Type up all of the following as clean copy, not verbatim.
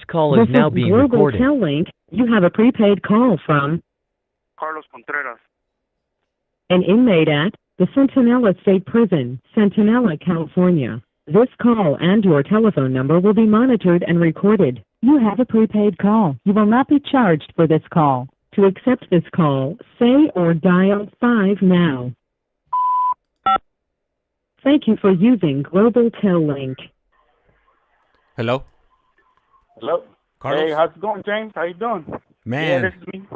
call is now being Global recorded. Tel Link. You have a prepaid call from Carlos Contreras. an inmate at the Centinela State Prison, Centinela, California. This call and your telephone number will be monitored and recorded. You have a prepaid call. You will not be charged for this call. To accept this call, say or dial 5 now. Thank you for using Global Tel Link. Hello? Hello. Carlos? Hey, how's it going, James? How you doing? Man, Yeah, this is me.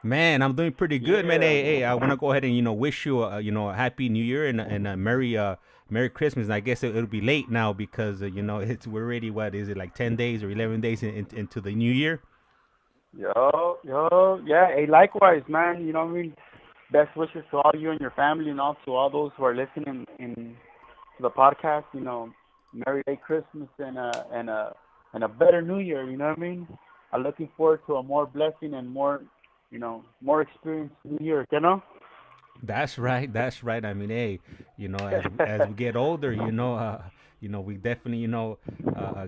man, I'm doing pretty good, man. Hey, Yeah. hey, I want to go ahead and wish you a happy New Year and a Merry Christmas. And I guess it'll be late now because we're already, what is it, like 10 days or 11 days into the new year. Yo, yeah. Hey, likewise, man. You know what I mean? Best wishes to all you and your family, and also all those who are listening in to the podcast. You know, Merry Day Christmas and a better New Year. You know what I mean? I'm looking forward to a more blessing and more experienced New Year. You know? That's right. That's right. I mean, hey, as we get older, we definitely,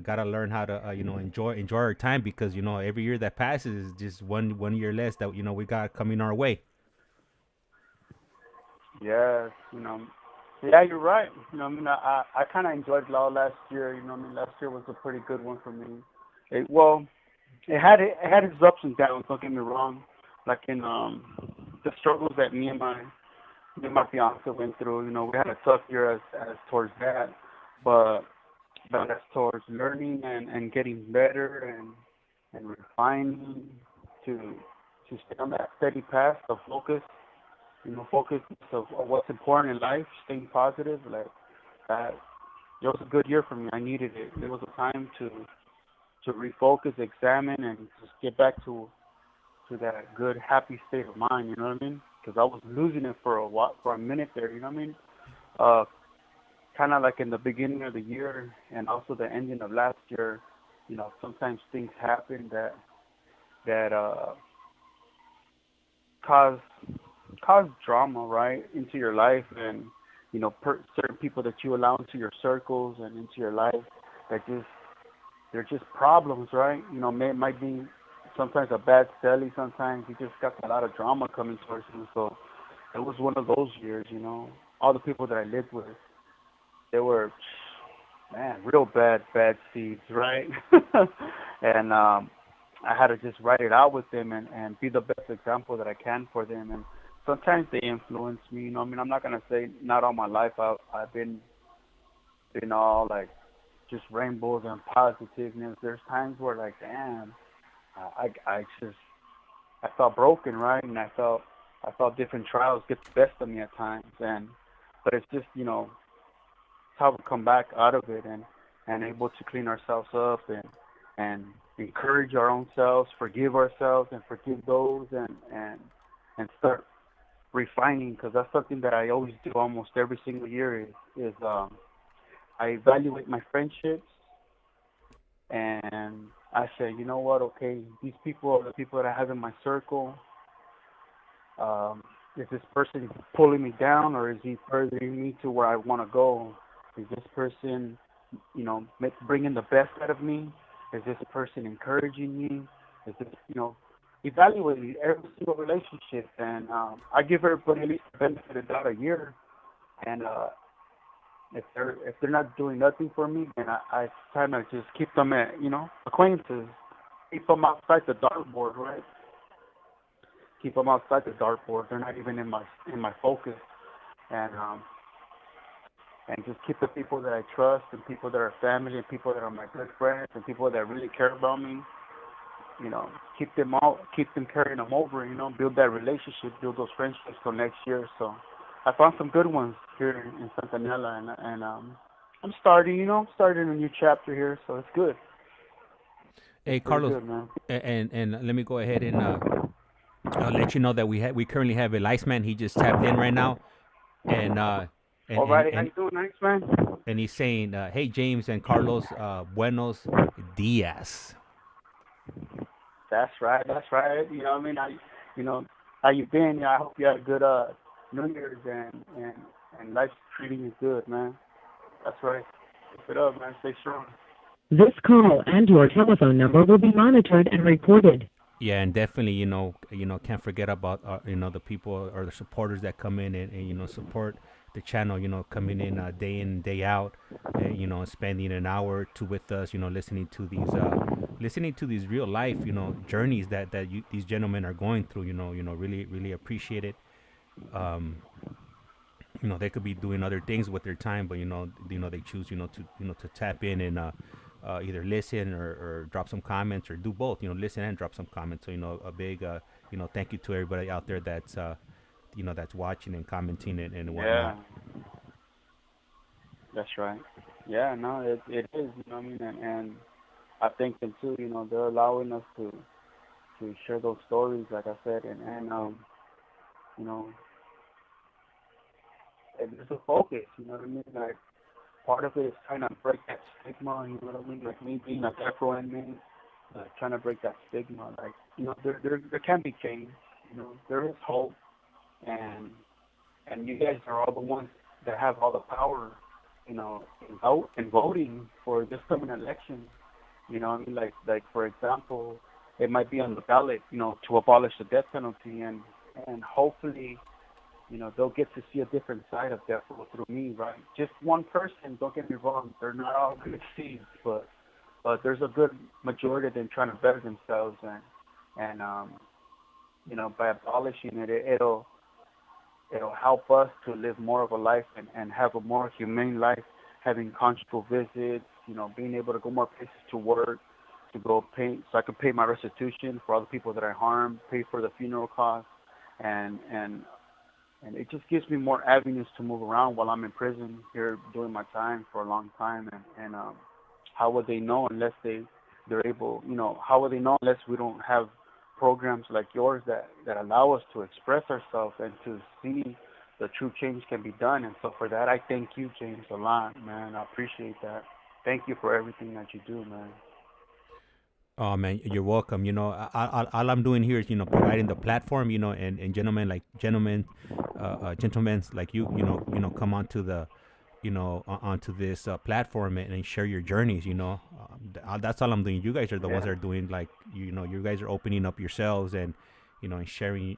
gotta learn how to, enjoy our time because, every year that passes is just one year less that, we got coming our way. Yes, yeah, you're right. I kind of enjoyed last year. Last year was a pretty good one for me. It had its ups and downs. Don't get me wrong. Like in the struggles that me and my fiance went through. We had a tough year as towards that, but as towards learning and getting better and refining to stay on that steady path of focus. Focus of what's important in life, staying positive, like that. It was a good year for me. I needed it. It was a time to refocus, examine, and just get back to that good, happy state of mind. You know what I mean? Because I was losing it for a minute there. You know what I mean? Kind of like in the beginning of the year and also the ending of last year. Sometimes things happen that cause drama, right, into your life, and certain people that you allow into your circles and into your life that they're just problems, right? It might be sometimes a bad celly, sometimes you just got a lot of drama coming towards you. So it was one of those years. All the people that I lived with, they were, man, real bad seeds, right? And I had to just write it out with them and be the best example that I can for them. And sometimes they influence me. I'm not gonna say not all my life. I've been all like just rainbows and positiveness. There's times where like, damn, I felt broken, right? And I felt different trials get the best of me at times. But it's just it's how we come back out of it and able to clean ourselves up and encourage our own selves, forgive ourselves, and forgive those, and start refining, because that's something that I always do almost every single year is I evaluate my friendships and I say, you know what, okay, these people are the people that I have in my circle. Is this person pulling me down, or is he furthering me to where I want to go? Is this person, bringing the best out of me? Is this person encouraging me? Is this, evaluating every single relationship, and I give everybody at least the benefit of the doubt a year, and if they're not doing nothing for me, then I kind of just keep them at acquaintances, keep them outside the dartboard, right? Keep them outside the dartboard. They're not even in my focus, and just keep the people that I trust and people that are family and people that are my good friends and people that really care about me. Keep them carrying them over, build that relationship, build those friendships till next year. So I found some good ones here in Santa Nela, and I'm starting a new chapter here, so it's good. Hey, It's Carlos, good, man. and let me go ahead and let you know that we currently have a ICEMAN. He just tapped in right now, and All right, how you doing, nice man? and he's saying, hey, James and Carlos, buenos dias. That's right. You know what I mean? How you been? I hope you had a good New Year's and life's treating you good, man. That's right. Keep it up, man. Stay strong. This call and your telephone number will be monitored and recorded. Yeah, and definitely, can't forget about, the people or the supporters that come in and support the channel, coming in, day out, spending an hour or two with us, listening to these real life, journeys that these gentlemen are going through, really, really appreciate it. Um, they could be doing other things with their time, but they choose to tap in and either listen or drop some comments or do both, listen and drop some comments. So a big thank you to everybody out there that's that's watching and commenting and Yeah, whatnot. that's right. Yeah, no, it is. You know what I mean? And I thank them too. They're allowing us to share those stories, like I said, and you know, and it's a focus. You know what I mean? Like part of it is trying to break that stigma. You know what I mean? Like me being a death row inmate, trying to break that stigma. Like there can be change. There is hope, and you guys are all the ones that have all the power. In voting for this coming election. I mean, like for example, it might be on the ballot. To abolish the death penalty, and hopefully they'll get to see a different side of death row through me, right? Just one person, don't get me wrong, they're not all good seeds, but there's a good majority of them trying to better themselves, and by abolishing it, it'll help us to live more of a life and have a more humane life, having conjugal visits, being able to go more places to work, to go pay, so I can pay my restitution for all the people that I harmed, pay for the funeral costs, and it just gives me more avenues to move around while I'm in prison here doing my time for a long time. And how would they know unless they're able, how would they know unless we don't have programs like yours that allow us to express ourselves and to see the true change can be done. And so for that, I thank you, James, a lot, man. I appreciate that. Thank you for everything that you do, man. Oh man, you're welcome. All I'm doing here is providing the platform, and gentlemen like come onto the onto this platform and share your journeys. That's all I'm doing. You guys are the ones Yeah, that are doing, like, you guys are opening up yourselves and and sharing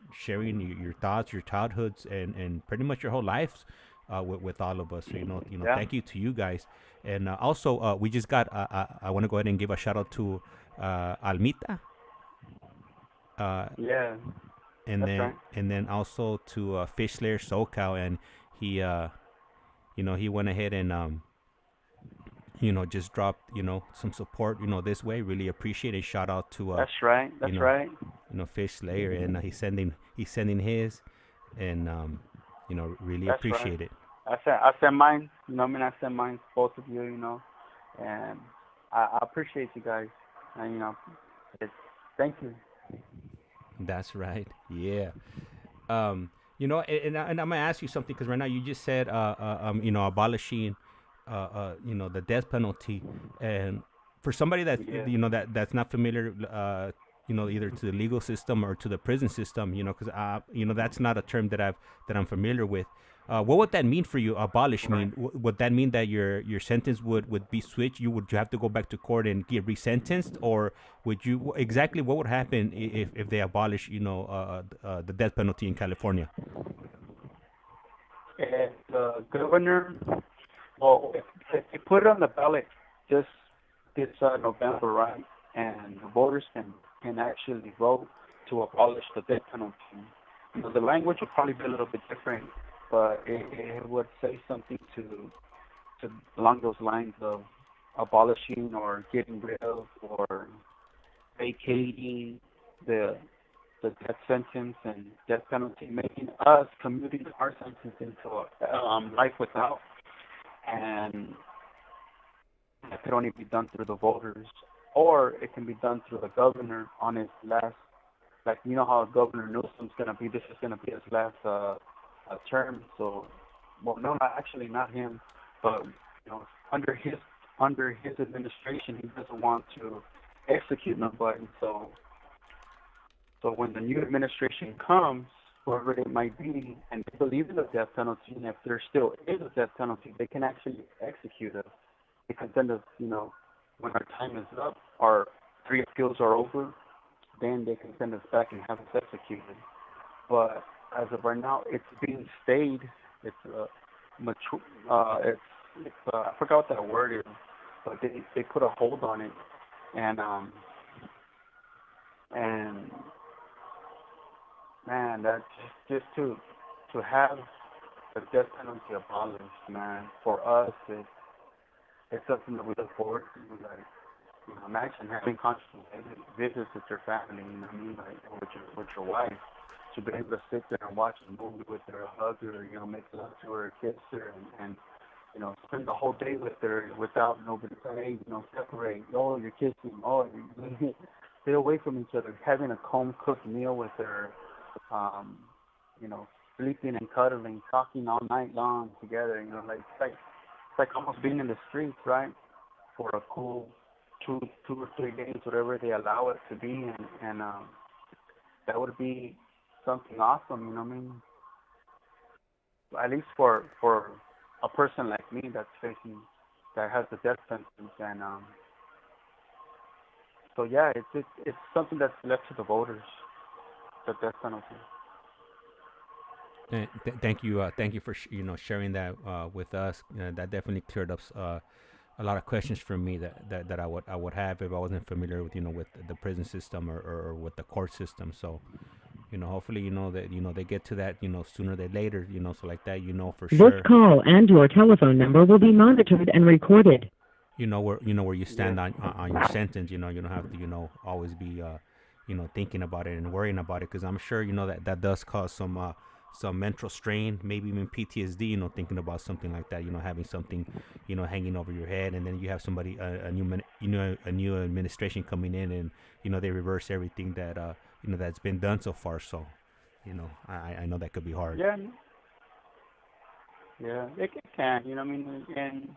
your thoughts, your childhoods, and pretty much your whole lives with all of us. So yeah, thank you to you guys. And also, we just got. I want to go ahead and give a shout out to Almita, uh, yeah, that's right. and then also to Fish Slayer SoCal, and he he went ahead and just dropped some support this way. Really appreciate it. Shout out to That's right. you That's know right. Fish Slayer, and he's sending his, and really That's right. appreciate it. I sent mine. I mean, I sent mine to both of you. And I appreciate you guys. And it's, thank you. That's right. Yeah. And I'm gonna ask you something, because right now you just said, abolishing, the death penalty, and for somebody that Yeah. that's not familiar, either to the legal system or to the prison system, because that's not a term that I'm familiar with. What would that mean for you? Abolish Right. mean? Would that mean that your sentence would be switched? You have to go back to court and get resentenced, or would you exactly what would happen if they abolish the death penalty in California? And the governor, well, if they put it on the ballot just this November, right? And the voters can actually vote to abolish the death penalty. The language would probably be a little bit different, but it would say something to along those lines of abolishing or getting rid of or vacating the death sentence and death penalty, making us commuting our sentence into life without. And that could only be done through the voters, or it can be done through the governor on his last. Like how Governor Newsom's gonna be. This is gonna be his last term. So, well, no, actually not him, but under his administration, he doesn't want to execute nobody. So when the new administration comes, whoever it might be, and they believe in the death penalty, and if there still is a death penalty, they can actually execute us. They can send us, when our time is up, our 3 appeals are over, then they can send us back and have us executed. But as of right now, it's being stayed. It's mature. I forgot what that word is, but they put a hold on it, and and man, that just to have the death penalty abolished, man, for us, it's something that we look forward to. Like, imagine having constant visits with your family, you know what I mean, like with your wife, to be able to sit there and watch a movie with her, hug her, make love to her, kiss her, and spend the whole day with her without nobody saying, hey, separate. Oh, you're kissing. Oh, you stay away from each other. Having a home-cooked meal with her, sleeping and cuddling, talking all night long together. It's like almost being in the streets, right? For a cool two or 3 days, whatever they allow it to be, and that would be something awesome. You know what I mean? At least for a person like me that has the death sentence, and so yeah, it's something that's left to the voters, the death penalty. Thank you for sharing that with us. That definitely cleared up a lot of questions for me that I would have if I wasn't familiar with with the prison system or with the court system. So hopefully that they get to that sooner than later, so like that for sure. This call and your telephone number will be monitored and recorded. Where you stand on your sentence. You don't have to always be thinking about it and worrying about it, because I'm sure that does cause some mental strain, maybe even PTSD, thinking about something like that, having something hanging over your head, and then you have somebody a new administration coming in, and they reverse everything that that's been done so far. So I know that could be hard. Yeah, it can. I mean, and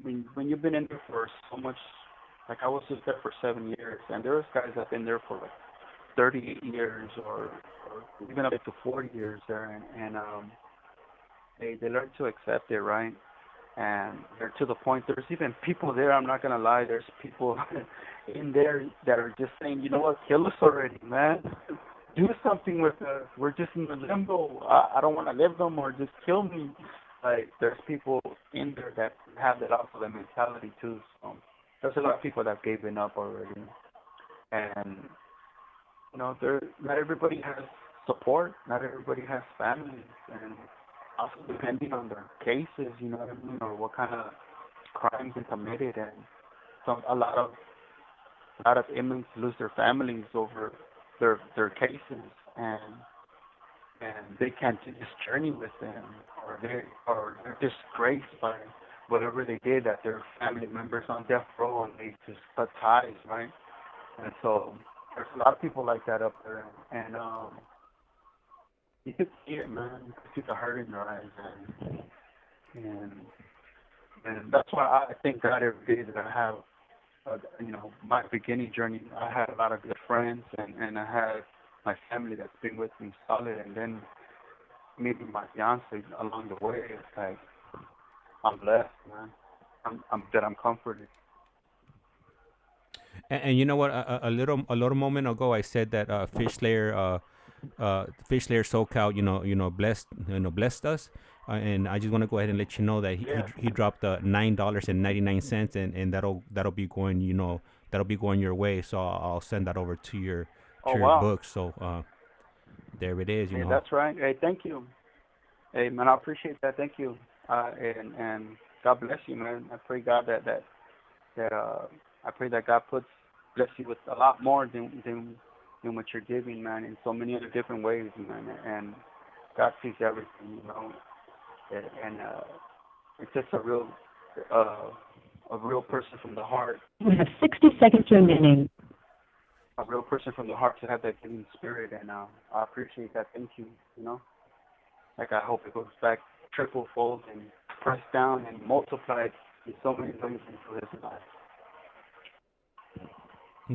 when you've been in there for so much, like I was just there for 7 years, and there was guys that have been there for like 38 years or even up to 40 years there, and they learn to accept it, right? And they're to the point, there's even people there, I'm not going to lie, there's people in there that are just saying, you know what, kill us already, man. Do something with us. We're just in the limbo. I don't want to live no more. Just kill me. Like, there's people in there that have that also, that mentality too. So there's a lot of people that have given up already. And, not everybody has support. Not everybody has families. And also depending on their cases, or what kind of crimes they committed. And a lot of inmates lose their families over their cases, and they can't do this journey with them, or they're disgraced by whatever they did, that their family members on death row, and they just cut ties, right? And so there's a lot of people like that up there, and you can see it, man. You can see the hurt in their eyes, and that's why I thank God every day that I have, my beginning journey. I had a lot of good friends, and I had my family that's been with me solid, and then maybe my fiance along the way. It's like, I'm blessed, man. I'm comforted. And you know what? A little moment ago, I said that Fish Slayer SoCal, blessed us. And I just want to go ahead and let you know that he dropped $9.99, and that'll be going your way. So I'll send that over to your book. So there it is. Hey, that's right. Hey, thank you. Hey, man, I appreciate that. Thank you. And God bless you, man. I pray God that I pray that God bless you with a lot more than what you're giving, man, in so many other different ways, man. And God sees everything, and it's just a real person from the heart. You have 60 seconds remaining. A real person from the heart to have that giving spirit, and I appreciate that. Thank you. Like, I hope it goes back triple fold and pressed down and multiplied in so many ways into his life.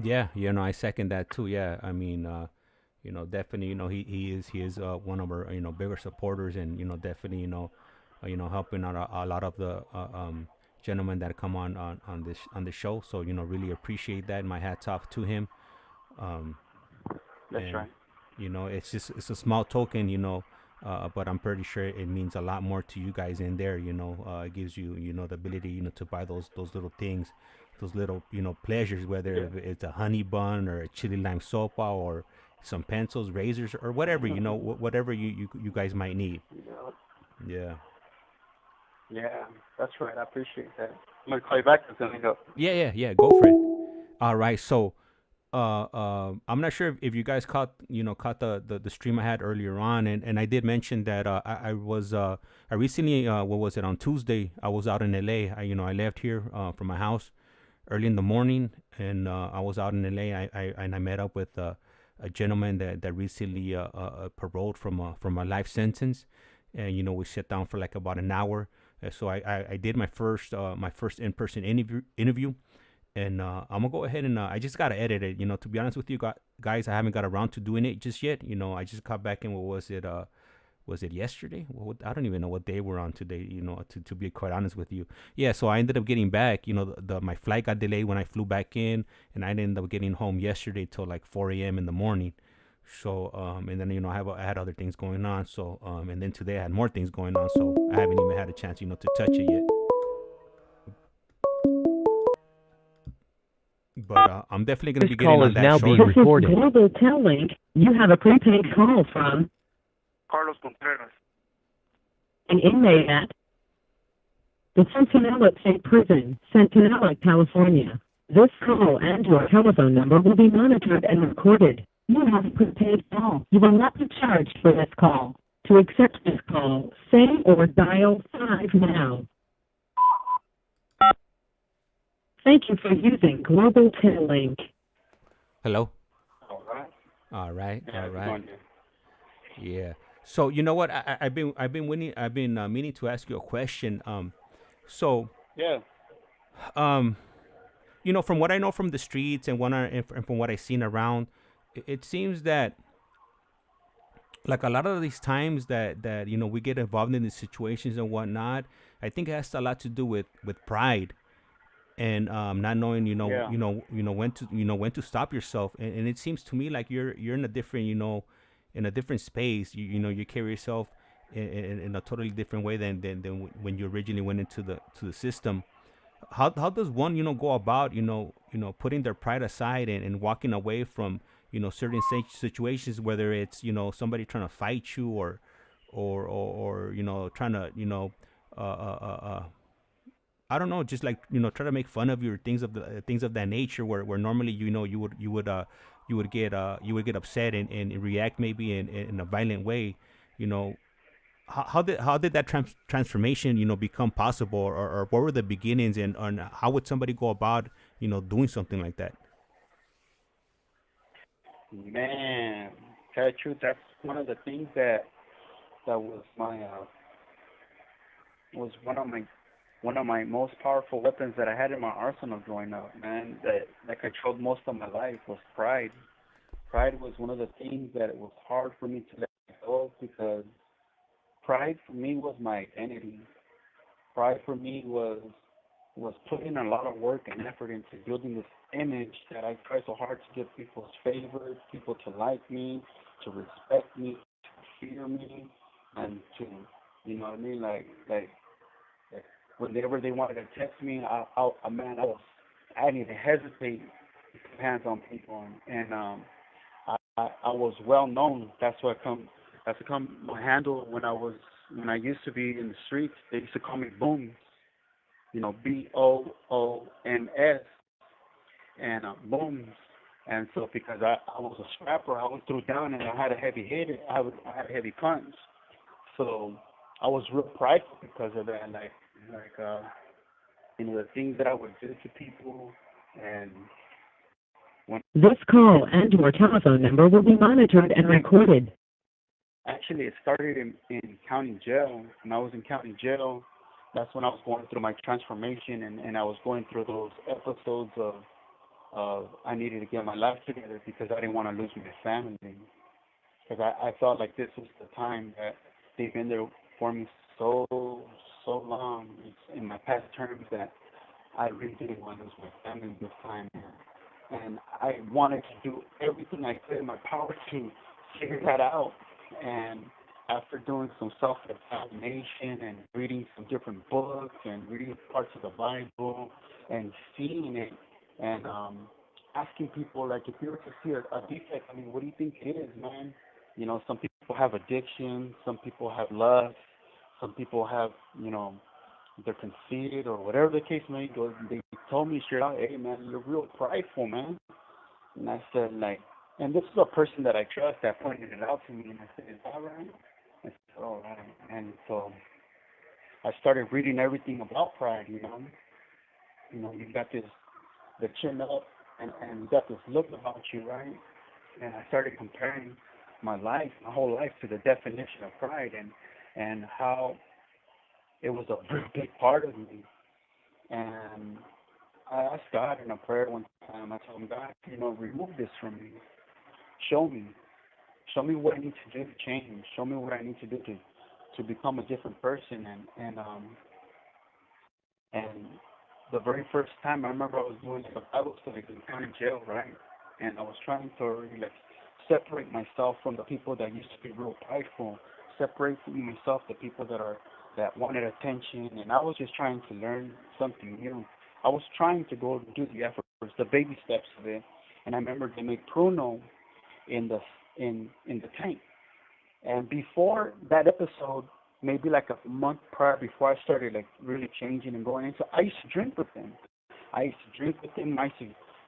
Yeah, I second that too. Yeah, I mean, definitely, he is one of our bigger supporters, and definitely helping out a lot of the gentleman that come on the show. So really appreciate that. My hats off to him. That's And right. it's a small token, but I'm pretty sure it means a lot more to you guys in there. It gives you the ability to buy those little things, those little pleasures, whether Yeah. it's a honey bun or a chili lime sopa or some pencils, razors, or whatever whatever you guys might need. Yeah. Yeah. Yeah. That's right. I appreciate that. I'm gonna call you back. It's gonna go. Yeah. Go for it. All right. So I'm not sure if you guys caught the stream I had earlier on, and I did mention that I recently what was it, on Tuesday, I was out in LA. I left here from my house early in the morning, and I was out in LA. I met up with a gentleman that recently paroled from a life sentence, and we sat down for like about an hour. So I did my first in-person interview. And I'm gonna go ahead and I just gotta edit it. To be honest with you guys, I haven't got around to doing it just yet. I just got back in. What was it? Was it yesterday? I don't even know what day we're on today. To be quite honest with you. Yeah. So I ended up getting back. My flight got delayed when I flew back in, and I ended up getting home yesterday till like 4 a.m. in the morning. So and then I had other things going on. So and then today I had more things going on. So I haven't even had a chance to touch it yet. But I'm definitely going to be getting on that shortly. This is Global Tel Link. You have a prepaid call from Carlos Contreras. an inmate at the Centinela State Prison, Centinela, California. This call and your telephone number will be monitored and recorded. You have a prepaid call. You will not be charged for this call. To accept this call, say or dial 5 now. Thank you for using Global Tel Link. Hello. All right. All right. Yeah, All right. Yeah. So you know what? I've been meaning to ask you a question. So Yeah. From what I know from the streets and from what I've seen around, it seems that like a lot of these times that we get involved in these situations and whatnot, I think it has a lot to do with pride and not knowing Yeah. when to stop yourself, and it seems to me like you're in a different in a different space. You carry yourself in a totally different way than when you originally went into the system. How does one go about putting their pride aside and walking away from certain situations, whether it's somebody trying to fight you or trying to I don't know, just like try to make fun of you or things of that nature, where normally you would get upset and react maybe in a violent way. How did that transformation become possible, or what were the beginnings, and how would somebody go about doing something like that? Man, tell you the truth, that's one of the things that was my was one of my most powerful weapons that I had in my arsenal growing up, man, that controlled most of my life was pride. Pride was one of the things that it was hard for me to let go of, because pride for me was my identity. Pride for me was putting a lot of work and effort into building this image that I try so hard to get people's favor, people to like me, to respect me, to fear me, and to, you know what I mean, like whenever they wanted to text me, I didn't even hesitate to put hands on people, and I was well known. That's become my handle when I used to be in the streets. They used to call me Booms, BOOMS, and Booms. And so because I was a scrapper, I was threw down and I had a heavy hit. I had a heavy punch. So I was real prideful because of that. The things that I would do to people, and this call and your telephone number will be monitored and recorded. actually it started in county jail. When I was in county jail, that's when I was going through my transformation, and I was going through those episodes of I needed to get my life together because I didn't want to lose my family. Because I felt like this was the time that they've been there for me so long in my past terms that I really didn't want to lose my family this time. And I wanted to do everything I could in my power to figure that out. And after doing some self-examination and reading some different books and reading parts of the Bible and seeing it and asking people, like, if you were to see a defect, I mean, what do you think it is, man? You know, some people have addiction, some people have lust, some people have, you know, they're conceited or whatever the case may be. They told me straight out, hey, man, you're real prideful, man. And I said, like, and this is a person that I trust that pointed it out to me, and I said, is that right? I said, all right. And so I started reading everything about pride, you know. You know, you got this, the chin up, and you got this look about you, right? And I started comparing my life, my whole life, to the definition of pride and how it was a very big part of me. And I asked God in a prayer one time, I told him, God, you know, remove this from me. Show me what I need to do to change. Show me what I need to do to become a different person. And the very first time I remember I was doing a Bible study in the county jail, right? And I was trying to really, like, separate myself from the people that used to be real prideful, separate myself the people that wanted attention, and I was just trying to learn something new. I was trying to go and do the efforts, the baby steps of it. And I remember they made Pruno in the tank. And before that episode, maybe like a month prior, before I started like really changing and going into, I used to drink with him. I used to,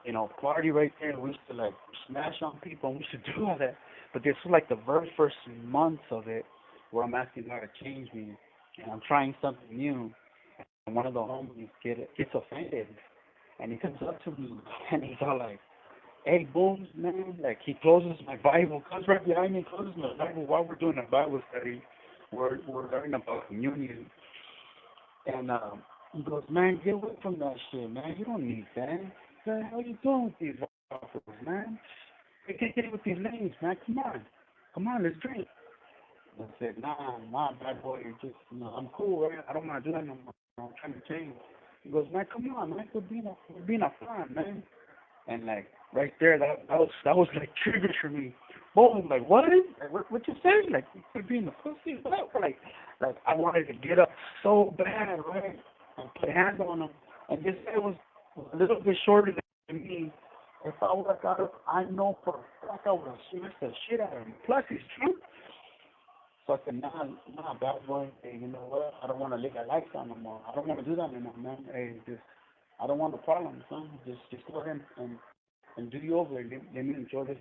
you know, party right there. We used to like smash on people, and we used to do all that. But this was like the very first months of it where I'm asking God to change me, and I'm trying something new. And one of the homies gets offended, and he comes up to me, and he's all like, hey, Booms, man, like, he closes my Bible, comes right behind me, closes my Bible while we're doing a Bible study. We're learning about communion. And he goes, man, get away from that shit, man. You don't need that. What the hell you doing with these offers, man? You can't get it with these names, man. Come on, let's drink. I said, nah, bad boy, you're just, you know, I'm cool, right? I don't want to do that no more. I'm trying to change. He goes, man, come on, man, we're being a fan, man. And like right there, that was like triggers for me. Boom, like what you say? Like you could be in the pussy, what? Like I wanted to get up so bad, right? And put hands on him. And this guy was a little bit shorter than me. If I would have got up, I know for a fact I would have smashed the shit out of him. Plus he's drunk. So I said, nah, bad boy. Hey, you know what? I don't want to lick a lights on no more. I don't want to do that anymore, man. Hey, I don't want the problem, son. Just go ahead and do you over. Let me enjoy this.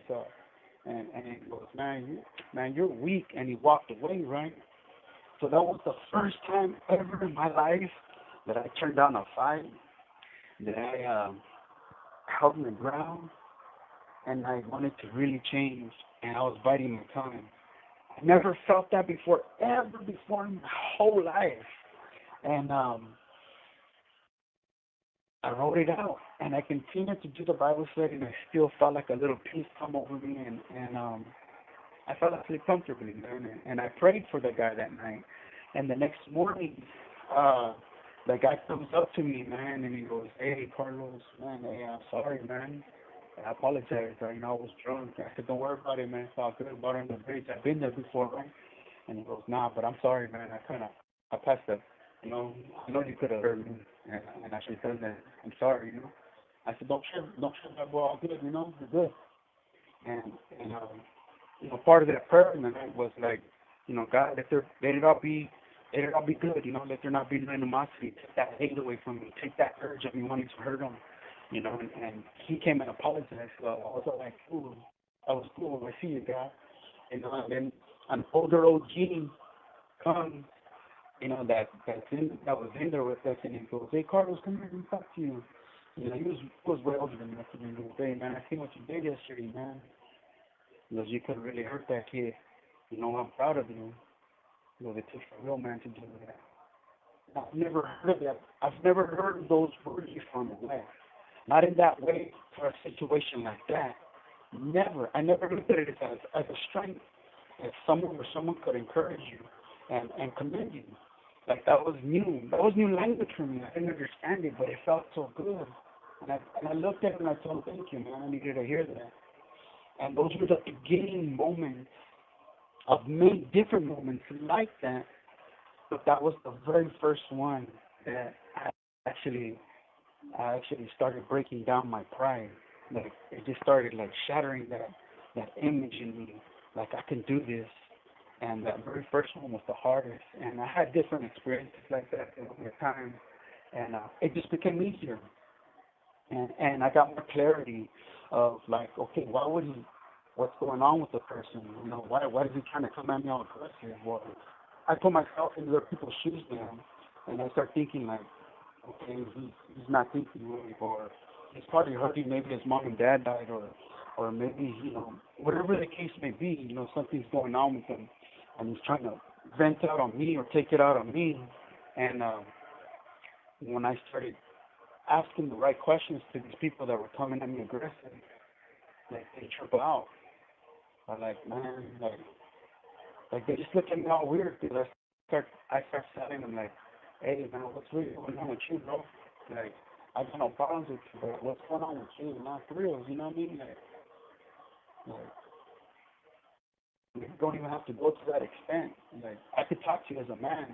And he goes, man, you're weak. And he walked away, right? So that was the first time ever in my life that I turned down a fight, that I held my ground, and I wanted to really change, and I was biting my tongue. I never felt that before, ever before in my whole life. And I wrote it out, and I continued to do the Bible study, and I still felt like a little peace come over me, and I felt asleep comfortably, man, and I prayed for the guy that night. And the next morning, the guy comes up to me, man, and he goes, hey, Carlos, man, hey, I'm sorry, man. I apologize, you know, I was drunk. I said, don't worry about it, man. It's all good. About on the bridge. I've been there before, right? And he goes, nah, but I'm sorry, man. I passed up. You know, I know you could have heard me, and I should have done that. I'm sorry, you know. I said, don't trip, we're all good, you know, we're good. And you know, part of that prayer in the night was like, you know, God, let it all be good, you know, let there not be no animosity. Take that hate away from me. Take that urge of me wanting to hurt him, you know. And he came and apologized. So I was all like, cool. I was cool. I see you, God. You know, and then an older OG comes, you know, that was in there with us, and he goes, hey, Carlos, come here, let me talk to you. You know, he was way older than us, and he goes, hey, man, I seen what you did yesterday, man. He goes, you could really hurt that kid. You know, I'm proud of you. He goes, it takes a real man to do that. I've never heard of that. I've never heard of those words before in my life. Not in that way for a situation like that. Never. I never looked at it as a strength, as someone where someone could encourage you and commend you. like that was new. That was new language for me. I didn't understand it, but it felt so good. And I looked at him and I told him, thank you, man. I needed to hear that. And those were the beginning moments of many different moments like that. But that was the very first one that I actually started breaking down my pride. Like it just started like shattering that image in me. Like I can do this. And that very first one was the hardest. And I had different experiences like that over time. And it just became easier. And I got more clarity of like, okay, what's going on with the person? You know, why is he trying to come at me all aggressive? Well, I put myself in other people's shoes now, and I start thinking like, okay, he's not thinking right, or he's probably hurting. Maybe his mom and dad died, or maybe, you know, whatever the case may be, you know, something's going on with him, and he's trying to vent out on me or take it out on me. And when I started asking the right questions to these people that were coming at me aggressive, like they trip out. I'm like, man, like they just look at me all weird because I start telling them like, hey man, what's really going on with you, bro? Like I got no problems with you, but what's going on with you? Not for real, you know what I mean? Like we don't even have to go to that extent. Like I could talk to you as a man,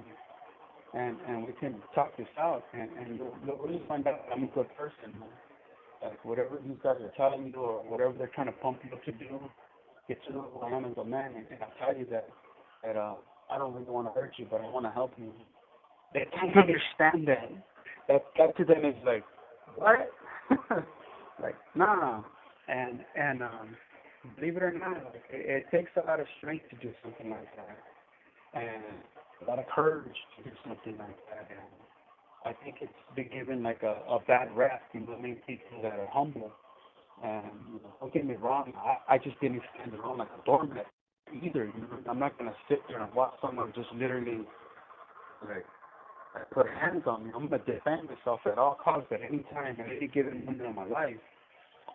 and we can talk this out, and you'll really find out I'm a good person. Man. Like whatever these guys are telling you or whatever they're trying to pump you up to do, get to know who I am as a man, and I'll tell you that I don't really want to hurt you, but I want to help you. They can't understand that. That to them is like, what? Like, nah. And believe it or not, like, it takes a lot of strength to do something like that, and a lot of courage to do something like that. And I think it's been given like a bad rap, you know, many people that are humble. And you know, don't get me wrong, I just didn't stand around like a doormat either. You know? I'm not gonna sit there and watch someone just literally like put hands on me. I'm gonna defend myself at all costs at any time, at any given moment in my life.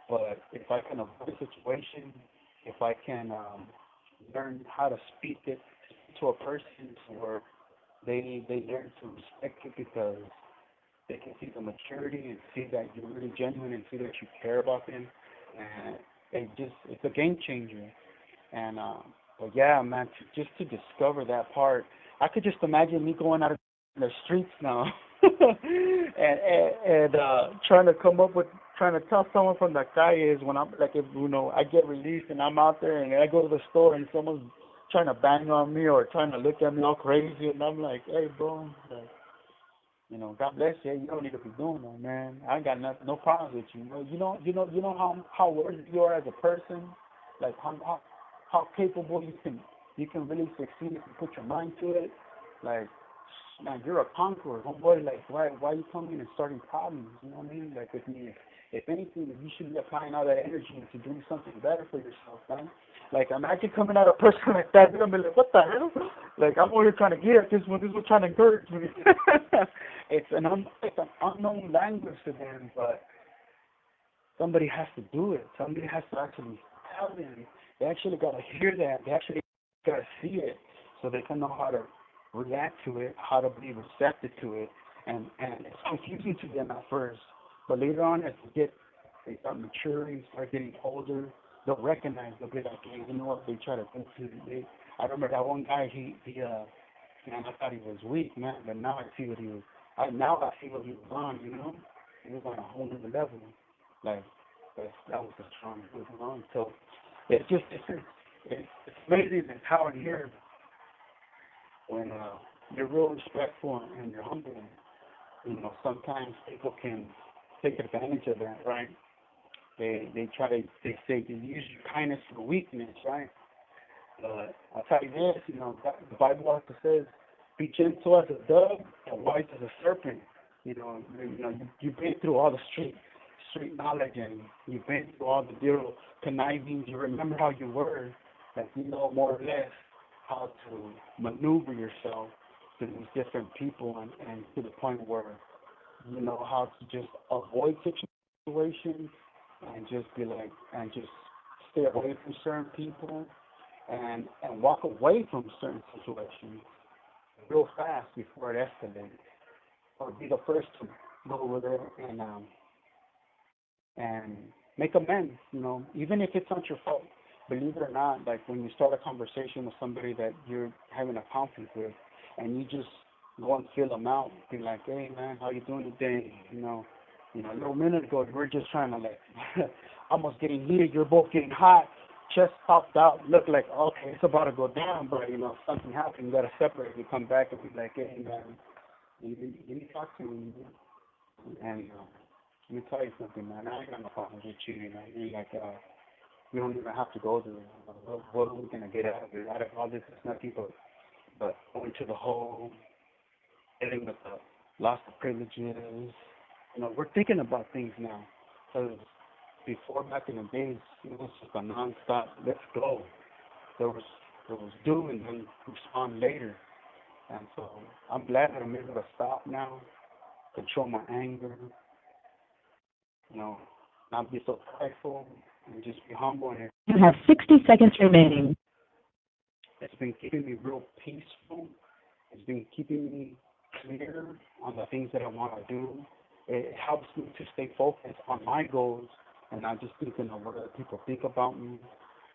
But if I can avoid a situation, if I can learn how to speak it to a person where they learn to respect it because they can see the maturity and see that you're really genuine and see that you care about them, and it's a game changer. And but yeah, man, just to discover that part, I could just imagine me going out of the streets now and trying to tell someone from the calle when I'm like, if you know I get released and I'm out there and I go to the store and someone's trying to bang on me or trying to look at me all crazy, and I'm like, hey bro, like, you know, God bless you. You don't need to be doing that, man. I ain't got no problems with you. You know how worthy you are as a person, like how capable you can really succeed if you put your mind to it. Like, man, you're a conqueror, homeboy. Like, why you coming and starting problems? You know what I mean? Like with me, if anything, you should be applying all that energy into doing something better for yourself, man. Like, imagine coming at a person like that, you're gonna be like, what the hell? Like, I'm only trying to get at this one. This was trying to encourage me. It's an unknown language to them, but somebody has to do it. Somebody has to actually tell them. They actually got to hear that. They actually got to see it so they can know how to react to it, how to be receptive to it. And it's confusing to them at first, but later on, as they start maturing, start getting older, they'll recognize. They'll be like, hey, you know what? They try to do to. I remember that one guy. Man, I thought he was weak, man, but now I see what he was. Now I see what he was on. You know, he was on a whole new level. Like that was the strong he was on. So it's amazing and empowering here when you're real respectful and you're humble. You know, sometimes people can take advantage of that, right? They say they use your kindness for weakness, right? But I'll tell you this, you know, the Bible also says, be gentle as a dove and wise as a serpent. You know, you've been through all the street knowledge, and you've been through all the little connivings. You remember how you were, that you know more or less how to maneuver yourself to these different people, and to the point where you know how to just avoid situations and just be like, and just stay away from certain people and walk away from certain situations. real fast before it escalates, or be the first to go over there and make amends. You know, even if it's not your fault. Believe it or not, like when you start a conversation with somebody that you're having a conflict with, and you just go and feel them out, be like, hey man, how you doing today? You know, a little minute ago we were just trying to like almost getting heated. You're both getting hot. Chest popped out. Look like okay, it's about to go down, but you know something happened. You gotta separate. You come back and be like, hey man, you need to talk to me. And let me tell you something, man. I ain't got no problems with you. You know, you're like we don't even have to go there. What are we gonna get out of it? Out of all this, it's nothing but going to the whole dealing with the loss of privileges. You know, we're thinking about things now. Because before, back in the days, it was just a non-stop, let's go. There was do and then respond later. And so I'm glad that I'm able to stop now, control my anger, you know, not be so prideful, and just be humble. And You have 60 seconds remaining. it's been keeping me real peaceful. It's been keeping me clear on the things that I want to do. It helps me to stay focused on my goals and not just thinking of what other people think about me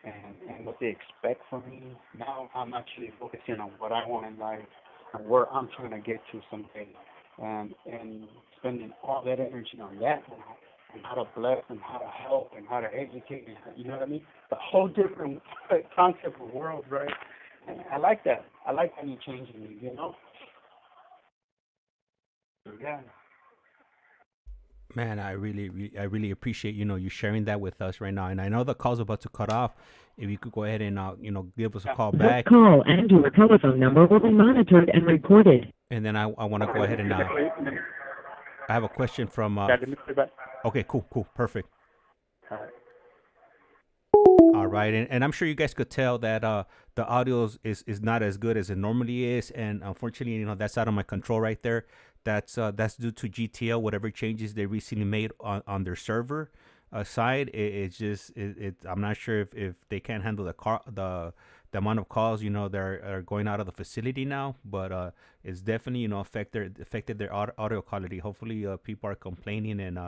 and what they expect from me. Now I'm actually focusing on what I want in life and where I'm trying to get to someday, and spending all that energy on that now, and how to bless and how to help and how to educate, and, you know what I mean? The whole different concept of world, right? And I like that. I like how you're changing me, you know? Yeah. Man, I really appreciate you sharing that with us right now. And I know the call's about to cut off. If you could go ahead and give us a call This back, call and your telephone number will be monitored and recorded. and then I want to go ahead and I have a question from. Yeah, let me put it back. Okay, cool, perfect. All right. All right, and I'm sure you guys could tell that the audio is not as good as it normally is, and unfortunately, that's out of my control right there. That's due to GTL, whatever changes they recently made on their server side. It's just I'm not sure if they can't handle the amount of calls that are going out of the facility now, but it's definitely affected their audio quality. Hopefully, people are complaining and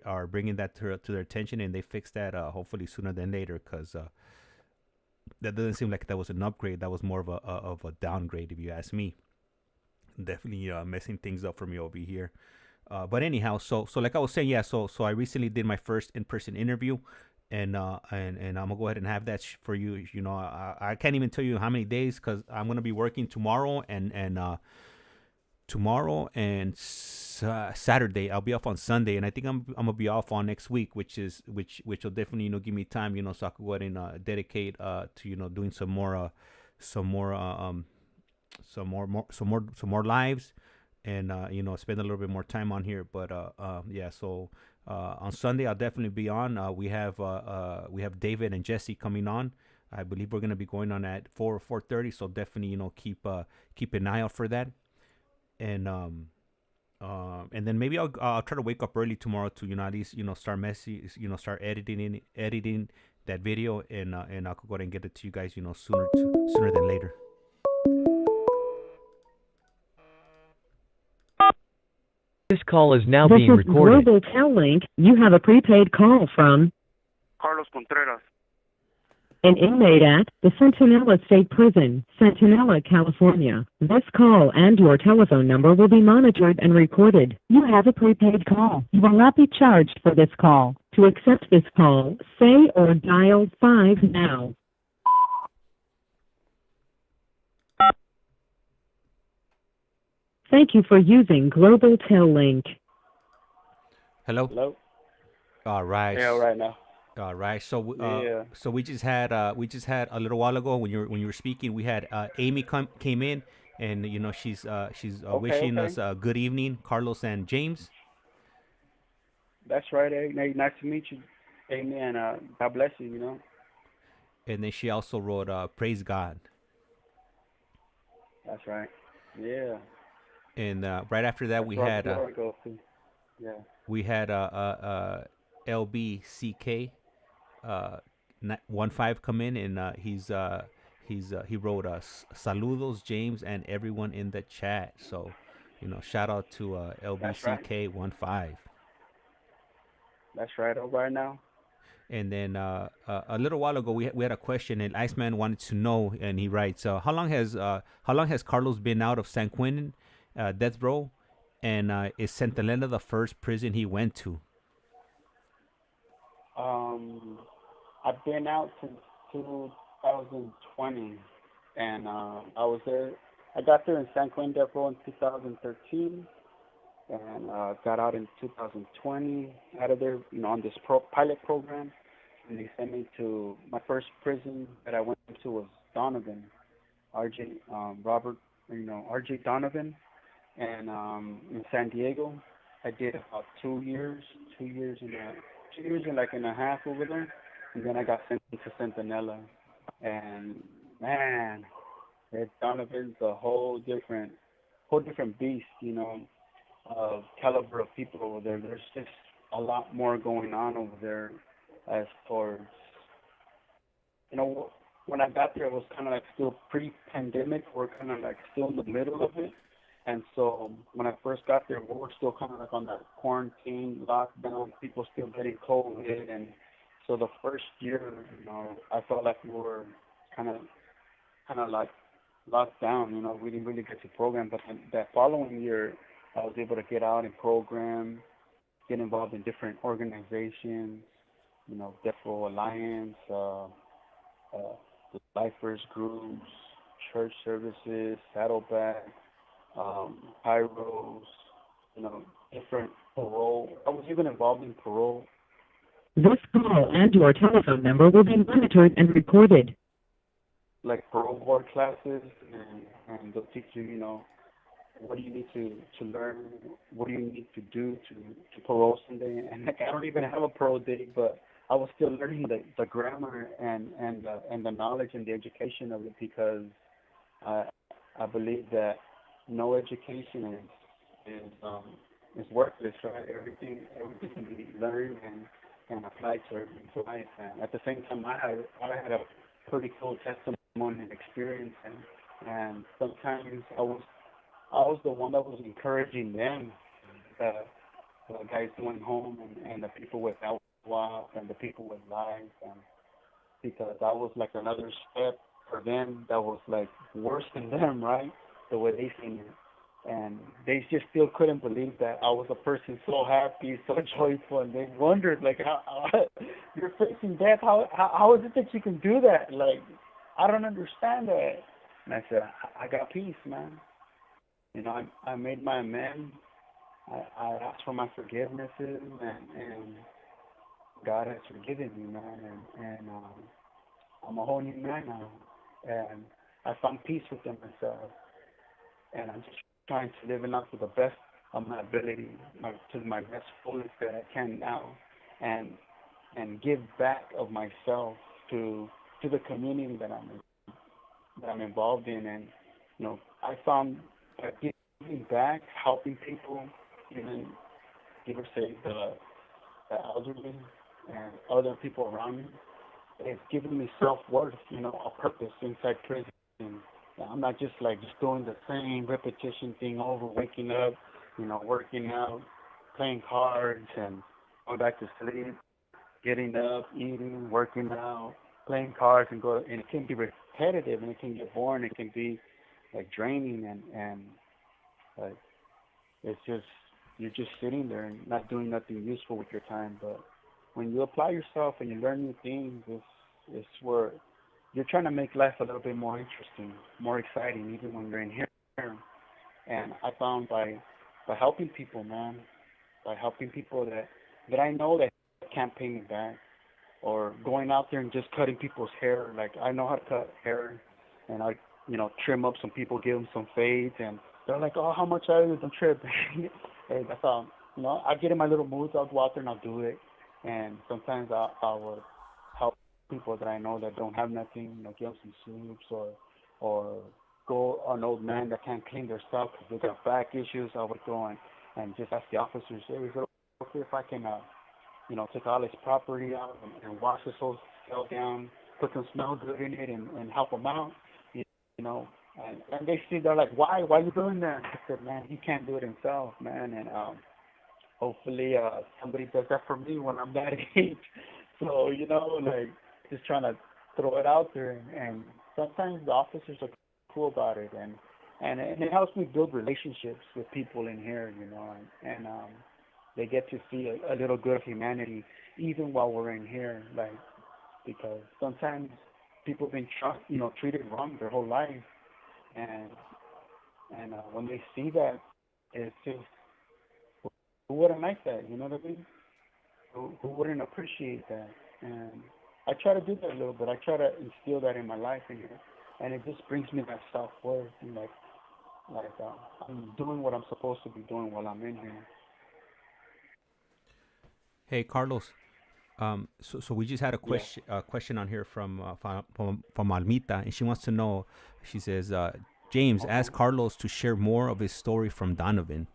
are bringing that to their attention, and they fix that hopefully sooner than later, because that doesn't seem like that was an upgrade. That was more of a downgrade, if you ask me. Definitely messing things up for me over here. But anyhow, so like I was saying, yeah. So I recently did my first in-person interview, and I'm gonna go ahead and have that for you. I can't even tell you how many days, because I'm gonna be working tomorrow and Saturday. I'll be off on Sunday, and I think I'm gonna be off on next week, which will definitely give me time, so I could go ahead and dedicate to doing some more lives, and spend a little bit more time on here. But yeah, so on Sunday I'll definitely be on. We have David and Jesse coming on. I believe we're gonna be going on at 4:30. So definitely keep an eye out for that. And then maybe I'll try to wake up early tomorrow to at least start editing that video, and I'll go ahead and get it to you guys sooner than later. This call is now being recorded. This is Global Tel Link. You have a prepaid call from Carlos Contreras. an inmate at the Centinela State Prison, Centinela, California. This call and your telephone number will be monitored and recorded. You have a prepaid call. You will not be charged for this call. To accept this call, say or dial 5 now. Thank you for using Global Tel Link. Hello. Hello. All right. Yeah, right now. All right. So Yeah. so we just had a little while ago when you were speaking, we had Amy came in, and she's wishing us a good evening, Carlos and James. That's right, Hey, nice to meet you, Amy, and God bless you. And then she also wrote praise God. That's right. Yeah. And right after that, we had LBCK 15 come in, and he wrote us saludos James and everyone in the chat. So, shout out to That's right. LBCK15. That's right. All right now. And then a little while ago, we had a question, and Iceman wanted to know, and he writes, how long has Carlos been out of San Quentin, death row, and is Santa Elena the first prison he went to? I've been out since 2020, and I was there. I got there in San Quentin Death Row in 2013, and got out in 2020. Out of there, on this pilot program, and they sent me to my first prison that I went to was Donovan, RJ Robert, RJ Donovan, and in San Diego. I did about 2 years, 2 years and 2 years and a half over there, and then I got sent to Centinela, and man, Donovan's a whole different beast, caliber of people over there. There's just a lot more going on over there as far as, when I got there, it was kind of like still pre-pandemic. We're kind of like still in the middle of it. And so when I first got there, we were still kind of like on that quarantine, lockdown, people still getting COVID. And so the first year, I felt like we were kind of like locked down, we didn't really get to program. But then that following year, I was able to get out and program, get involved in different organizations, Death Row Alliance, the Lifers groups, church services, Saddleback, Pyros, different parole. I was even involved in parole. This call and your telephone number will be monitored and recorded. Like parole board classes, and they'll teach you, what do you need to learn, what do you need to do to parole someday. And like, I don't even have a parole date, but I was still learning the grammar and the knowledge and the education of it, because I believe that no education is worthless, right? Everything can be learned and applied to everybody's life. And at the same time, I had a pretty cool testimony and experience, and sometimes I was the one that was encouraging them, the guys going home and the people with LWAP and the people with life, and because that was like another step for them that was like worse than them, right? The way they seen it. And they just still couldn't believe that I was a person so happy, so joyful, and they wondered, like, how you're facing death, how is it that you can do that? Like, I don't understand that. And I said, I got peace, man. I made my amends. I asked for my forgivenesses, and God has forgiven me, man. And I'm a whole new man now. And I found peace within myself. And I'm just trying to live life to the best of my ability, to my best fullest that I can now, and give back of myself to the community that I'm involved in. And I found that giving back, helping people, even give or say the elderly and other people around me, it's given me self-worth, a purpose inside prison. I'm not just doing the same repetition thing over, waking up, working out, playing cards, and going back to sleep, getting up, eating, working out, playing cards, and it can be repetitive, and it can get boring, it can be draining, and it's just, you're just sitting there and not doing nothing useful with your time. But when you apply yourself and you learn new things, it's where you're trying to make life a little bit more interesting, more exciting, even when you're in here. And I found by helping people, man, by helping people that I know that can't pay me back, or going out there and just cutting people's hair. Like, I know how to cut hair, and I, trim up some people, give them some fades, and they're like, oh, how much are you? Don't trip. Hey, that's all. I get in my little moods, I'll go out there and I'll do it. And sometimes I will help people that I know that don't have nothing, give them some soups, or go an old man that can't clean their stuff because they got back issues. I would go and just ask the officers, hey, is it okay if I can, take all his property out and wash his whole cell down, put some smell good in it and help them out, you, you know. And they see, they're like, why are you doing that? I said, man, he can't do it himself, man. And hopefully somebody does that for me when I'm that age. So, you know, like just trying to throw it out there. And sometimes the officers are cool about it. And it helps me build relationships with people in here, you know. And they get to see a little good of humanity even while we're in here, like, because sometimes people have been treated wrong their whole life. And when they see that, it's just, who wouldn't like that? You know what I mean? Who wouldn't appreciate that? And I try to do that a little bit. I try to instill that in my life in here, and it just brings me that self-worth and like I'm doing what I'm supposed to be doing while I'm in here. Hey, Carlos. So we just had a question on here from Almita, and she wants to know. She says, James, ask Carlos to share more of his story from Donovan.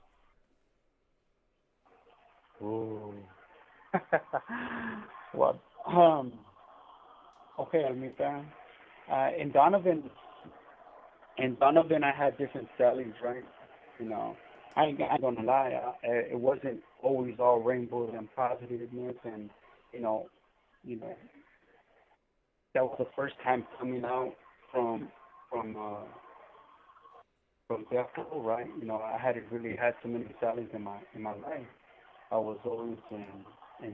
Ooh. Well, okay, Almita. In Donovan, I had different sellings, right? You know, I ain't gonna lie. It wasn't always all rainbows and positiveness, and you know, that was the first time coming out from death row, right? You know, I hadn't really had so many sellings in my life. I was always in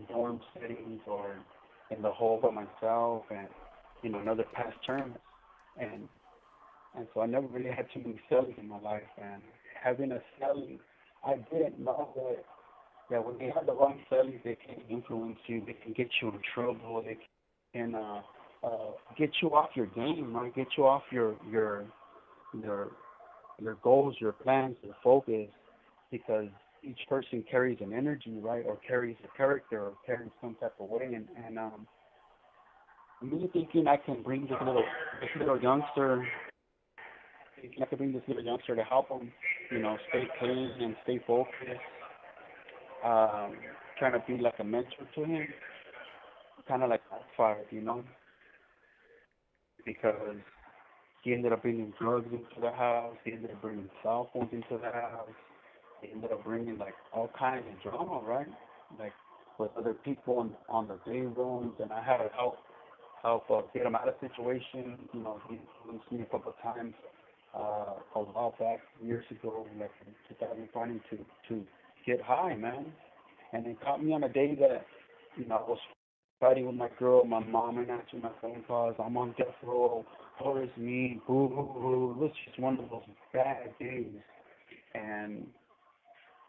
dorm settings or in the hole by myself, and you know, another past terms, and so I never really had too many sellings in my life. And having a selling, I didn't know that when they have the wrong sellings, they can influence you. They can get you in trouble. They can get you off your game, right? Get you off your goals, your plans, your focus, because each person carries an energy, right, or carries a character, or carries some type of way. And me thinking I can bring this little youngster, to help him, you know, stay clean and stay focused. Trying to be like a mentor to him, kind of like backfired, you know, because he ended up bringing drugs into the house. He ended up bringing cell phones into the house. He ended up bringing like all kinds of drama, right? Like with other people on the day rooms, and I had to help get him out of the situation. You know, he influenced me a couple of times a while back, years ago, like in 2020, to get high, man. And it caught me on a day that, you know, I was fighting with my girl, my mom ain't answering my phone calls, I'm on death row, poor is me, boo hoo hoo. It was just one of those bad days. And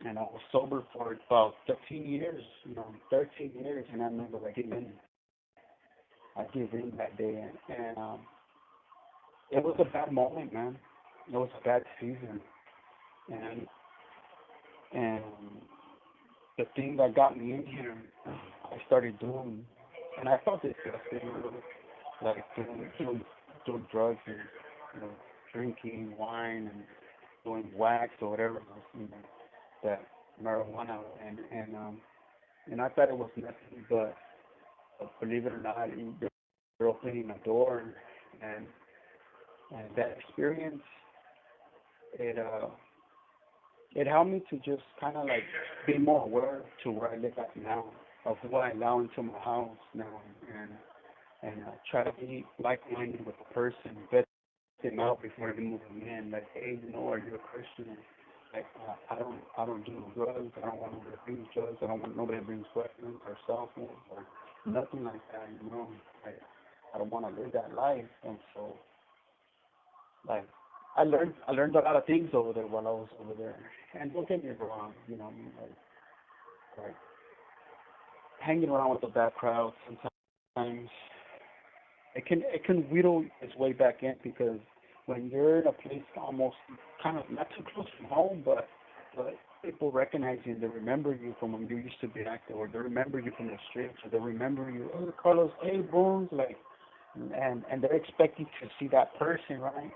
I was sober for about 13 years, you know, 13 years, and I remember I gave in. I gave in that day, and it was a bad moment, man. It was a bad season, and the thing that got me in here, I started doing, and I felt disgusting, like doing drugs and, you know, drinking wine and doing wax or whatever, you know, that marijuana, and I thought it was nothing, but believe it or not, you're opening a door, and that experience, it helped me to just kind of like be more aware to where I live at now, of who I allow into my house now, and try to be like-minded with the person, vet them out before I move them in. Like, hey, you know, are you a Christian? Like, I don't do drugs. I don't want nobody to bring drugs. I don't want nobody to bring weapons or cell phones or nothing like that. You know, like, I don't want to live that life. And so, like, I learned a lot of things over there while I was over there. And don't get me wrong, you know, like hanging around with the bad crowd sometimes it can wheedle its way back in, because when you're in a place almost kind of not too close from home, but people recognize you and they remember you from when you used to be active, or they remember you from the streets, or they remember you, oh, Carlos, hey, Bones, like, and they're expecting to see that person, right?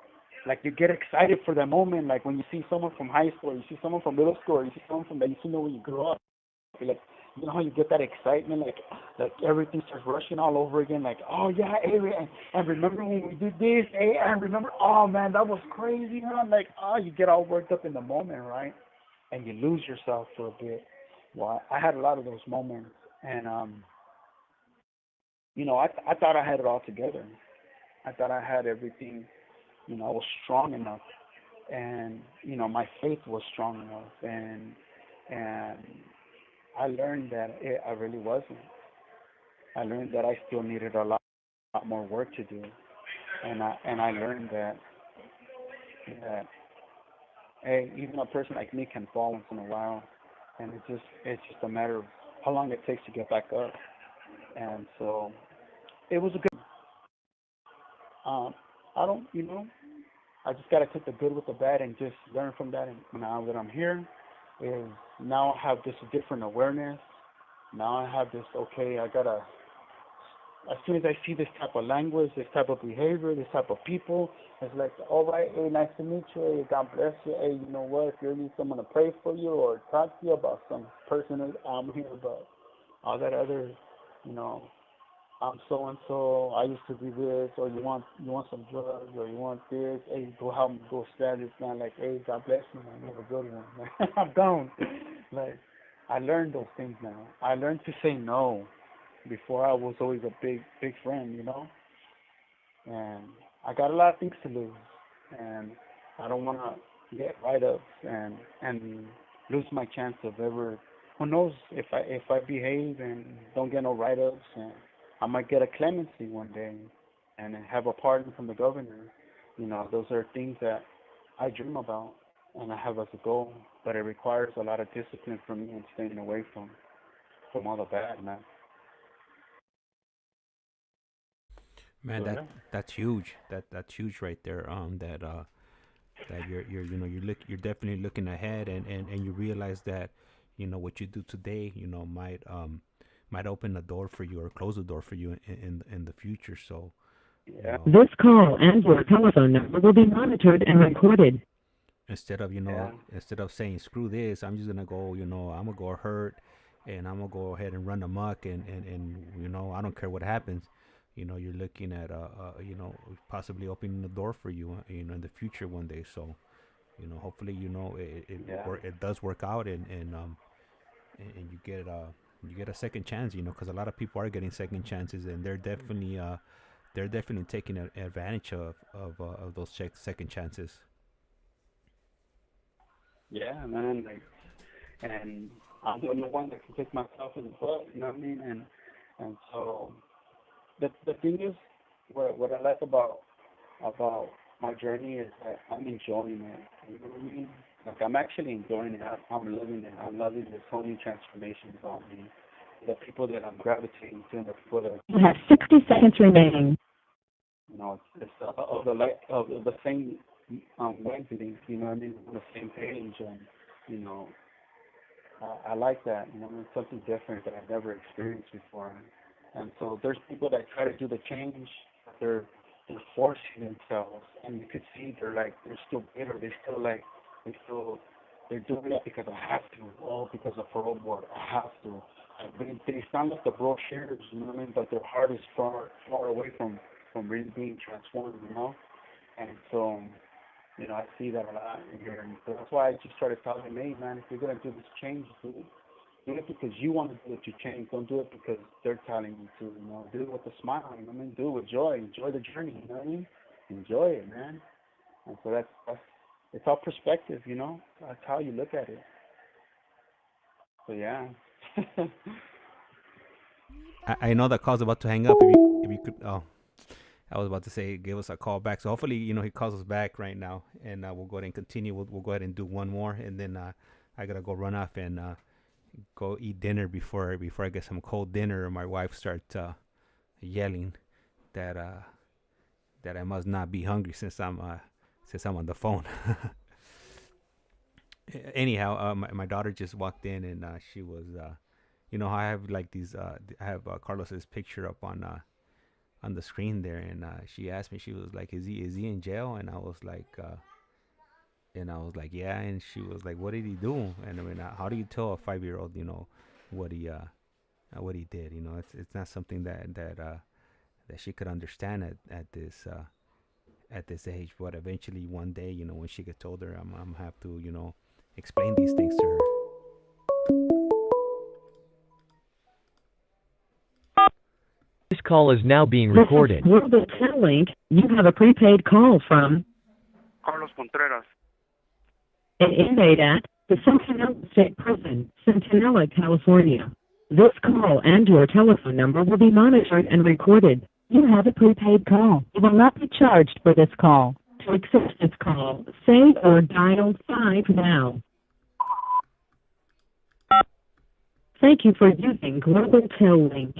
Like, you get excited for that moment, like when you see someone from high school, you see someone from middle school, you see someone from that you used to know when you grew up. You're like, you know how you get that excitement, like everything starts rushing all over again, like, oh yeah, hey, and remember when we did this, hey, and remember, oh man, that was crazy, huh? Like, oh, you get all worked up in the moment, right? And you lose yourself for a bit. Well, I had a lot of those moments, and I thought I had it all together. I thought I had everything, I was strong enough, and my faith was strong enough, and I learned that I really wasn't. I learned that I still needed lot more work to do, and I learned that hey, even a person like me can fall once in a while, and it's just a matter of how long it takes to get back up. And so it was a good. Um, I don't, I just gotta take the good with the bad and just learn from that. And now that I'm here, is now I have this different awareness. Now I have this. Okay, I gotta. As soon as I see this type of language, this type of behavior, this type of people, it's like, all right, hey, nice to meet you. Hey, God bless you. Hey, you know what? If you need someone to pray for you or talk to you about some person, I'm here. But all that other, you know, I'm so and so. I used to be this, or you want some drugs, or you want this. Hey, go help me go stab this man. Like, hey, God bless you, man. You have a good one. I'm gone. Like, I learned those things now. I learned to say no. Before I was always a big friend, and I got a lot of things to lose, and I don't want to get write-ups and lose my chance of ever. Who knows if I behave and don't get no write-ups, and I might get a clemency one day, and have a pardon from the governor. Those are things that I dream about and I have as a goal, but it requires a lot of discipline from me and staying away from all the bad, man. Man, So yeah. that's huge. That's huge right there. That you're definitely looking ahead, and you realize that what you do today might open the door for you or close the door for you in the future. So you Yeah. know This call and your telephone number will be monitored and recorded. instead of Yeah. saying screw this, I'm just gonna go, I'm gonna go hurt, and I'm gonna go ahead and run amok, and I don't care what happens. You're looking at possibly opening the door for you, in the future one day. So hopefully, Yeah. it does work out, and you get a second chance, because a lot of people are getting second chances, and they're definitely taking advantage of those second chances. Yeah, man. Like, and I'm the only one that can kick myself in the butt. You know what I mean? And so the thing is, what I like about my journey is that I'm enjoying it. You know what I mean? Like, I'm actually enjoying it. I'm loving it. I'm loving this whole new transformation about me. The people that I'm gravitating to, and the people that You have 60 seconds remaining. it's of the same wavelength. You know what I mean? On the same page, and you know, I like that. It's something different that I've never experienced before. And so there's people that try to do the change, but they're forcing themselves, and you could see they're still bitter. They still they're doing it because I have to, or because of parole board. I have to. I mean, they sound like the brochures, you know what I mean? But their heart is far away from really being transformed, And so, I see that a lot in here, and so that's why I just started telling them, hey, man, if you're gonna do this change, do it because you want to do it to change. Don't do it because they're telling you to. Do it with a smile. You know what I mean? Do it with joy. Enjoy the journey. You know what I mean? Enjoy it, man. And so that's it's all perspective. That's how you look at it. So yeah. I know that call's about to hang up. If you could, oh, I was about to say give us a call back. So hopefully, he calls us back right now, and we'll go ahead and continue. We'll go ahead and do one more, and then I gotta go run off and go eat dinner before I get some cold dinner, or my wife starts yelling that that I must not be hungry since I'm on the phone. Anyhow, my daughter just walked in, and she was how I have like these I have Carlos's picture up on the screen there, and she asked me, she was like, is he in jail? And I was like, yeah. And she was like, what did he do? And I mean, how do you tell a 5-year-old, what he did. You know, it's not something that she could understand at this age. But eventually, one day, you know, when she gets older, I'm gonna have to, you know, explain these things to her. This call is now being This is recorded. Global Link. You have a prepaid call from Carlos Contreras. an inmate at the Centinela State Prison, Centinela, California. This call and your telephone number will be monitored and recorded. You have a prepaid call. You will not be charged for this call. To accept this call, say or dial 5 now. Thank you for using Global Link.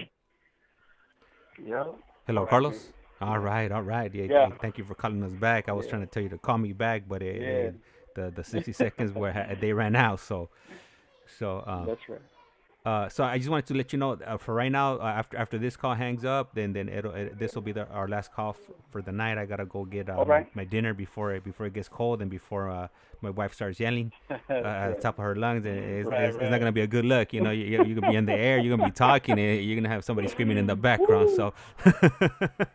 Yeah. Hello, All right, Carlos. man. All right. Yeah. Thank you for calling us back. I was trying to tell you to call me back, but the 60 seconds they ran out. So That's right. so I just wanted to let you know for right now. After this call hangs up, then this will be our last call for the night. I gotta go get right. my dinner before it gets cold and before my wife starts yelling at the top of her lungs. And it's not gonna be a good look. You know, you're gonna be in the air. You're gonna be talking, and you're gonna have somebody screaming in the background. So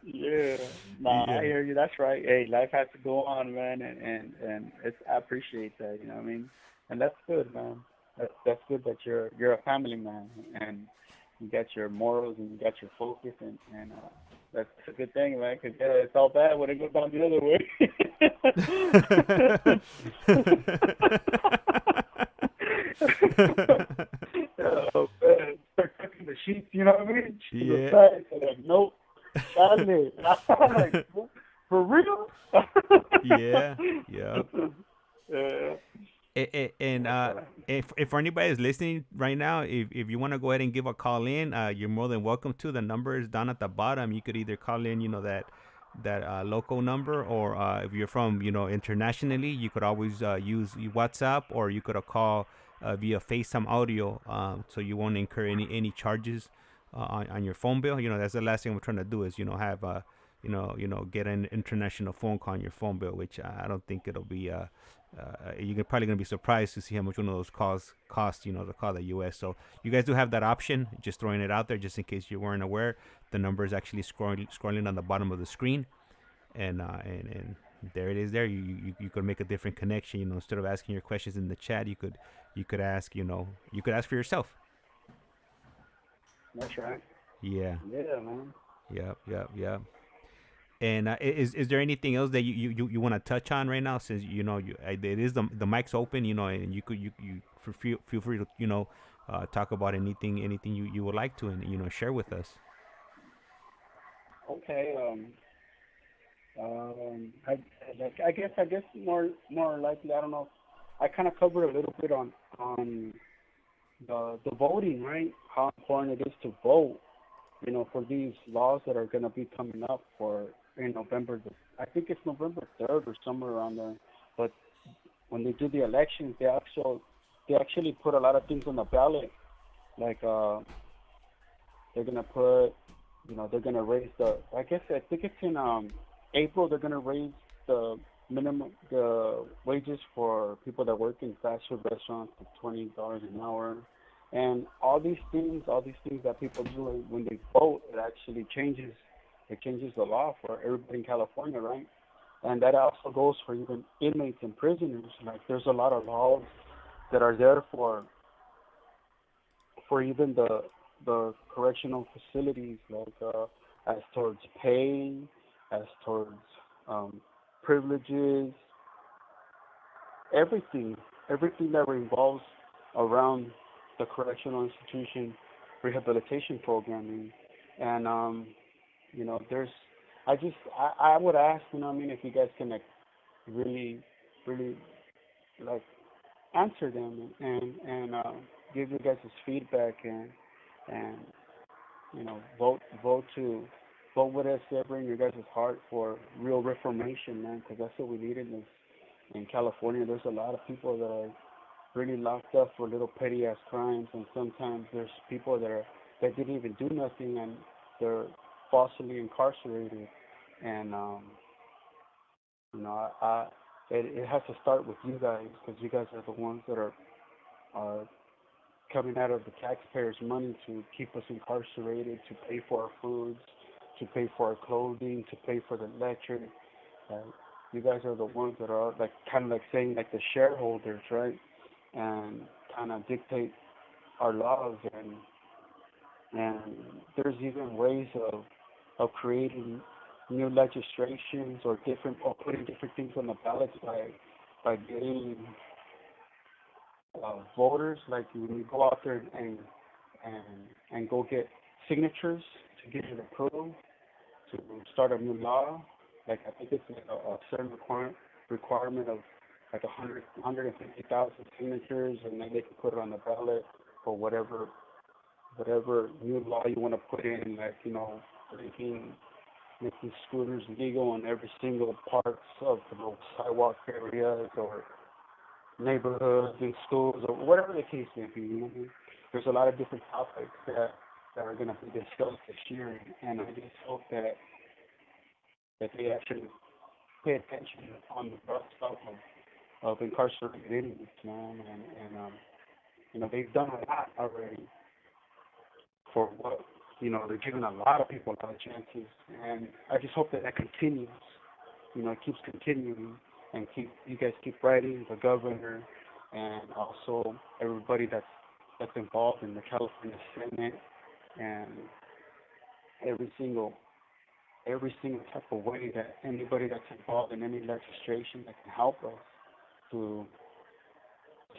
Yeah. Nah, I hear you. That's right. Hey, life has to go on, man, and I appreciate that. You know what I mean? And that's good, man. That's good that you're a family man and you got your morals and you got your focus and that's a good thing, man. Because it's all bad when it goes down the other way. Oh man, start cooking the sheets. You know what I mean? Yeah. Like, nope, that's it. I'm like, for real? Yeah. Yeah. And if for anybody is listening right now, if you want to go ahead and give a call in, you're more than welcome to. The number is down at the bottom. You could either call in, you know, that local number, or if you're from, you know, internationally, you could always use WhatsApp, or you could call via FaceTime audio, so you won't incur any charges on your phone bill. You know, that's the last thing we're trying to do is, you know, have get an international phone call on your phone bill, which I don't think it'll be you're probably going to be surprised to see how much one of those calls cost, you know, to call the U.S. So you guys do have that option. Just throwing it out there, just in case you weren't aware. The number is actually scrolling on the bottom of the screen, and there it is. There you could make a different connection. You know, instead of asking your questions in the chat, you could ask. You know, you could ask for yourself. That's right. Yeah. Yeah, man. Yep. And is there anything else that you want to touch on right now? Since you know it is the mic's open, you know, and you feel free to, you know, talk about anything you would like to, and, you know, share with us. Okay. I guess more likely, I don't know. I kind of covered a little bit on the voting, right? How important it is to vote, you know, for these laws that are going to be coming up in November. I think it's November 3rd or somewhere around there. But when they do the elections, they actually put a lot of things on the ballot. Like they're going to put, you know, they're going to raise I think it's in April, they're going to raise the wages for people that work in fast food restaurants to $20 an hour. And all these things that people do when they vote, it changes the law for everybody in California, right? And that also goes for even inmates and prisoners. Like, there's a lot of laws that are there for even the correctional facilities, like as towards pay, as towards privileges, everything that revolves around the correctional institution rehabilitation programming. And you know, I would ask, you know what I mean, if you guys can, like, really like answer them and give you guys feedback and you know, vote whatever in your guys' heart for real reformation, man, because that's what we need in California. There's a lot of people that are really locked up for little petty ass crimes, and sometimes there's people that didn't even do nothing and they're falsely incarcerated. And you know, it has to start with you guys, because you guys are the ones that are coming out of the taxpayers' money to keep us incarcerated, to pay for our foods, to pay for our clothing, to pay for the electric. You guys are the ones that are like kind of like saying like the shareholders, right? And kind of dictate our laws, and there's even ways of creating new legislations or putting different things on the ballots by getting voters, like when you go out there and go get signatures to get it approved to start a new law. Like I think it's like a certain requirement of like 150,000 signatures, and then they can put it on the ballot for whatever new law you want to put in, like, you know, making scooters legal in every single parts of the sidewalk areas or neighborhoods and schools or whatever the case may be. You know? There's a lot of different topics that are going to be discussed this year, and I just hope that they actually pay attention on the broad stuff of incarcerated inmates, man, and you know, they've done a lot already for what, you know, they're giving a lot of people a lot of chances, and I just hope that continues, you know, it keeps continuing, and you guys keep writing, the governor, and also everybody that's involved in the California Senate, and every single type of way that anybody that's involved in any legislation that can help us to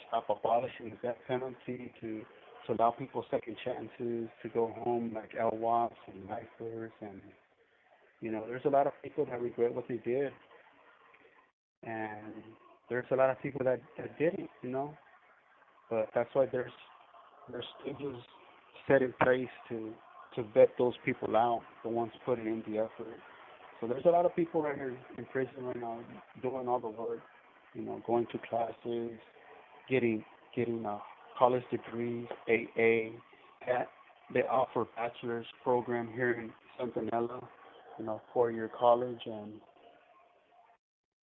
stop abolishing the death penalty, to allow people second chances to go home, like LWAPs and lifers, and, you know, there's a lot of people that regret what they did, and there's a lot of people that didn't, you know, but that's why there's stages set in place to vet those people out, the ones putting in the effort. So there's a lot of people right here in prison right now doing all the work, you know, going to classes, getting college degrees, AA. They offer bachelor's program here in Centinela, you know, 4-year college, and,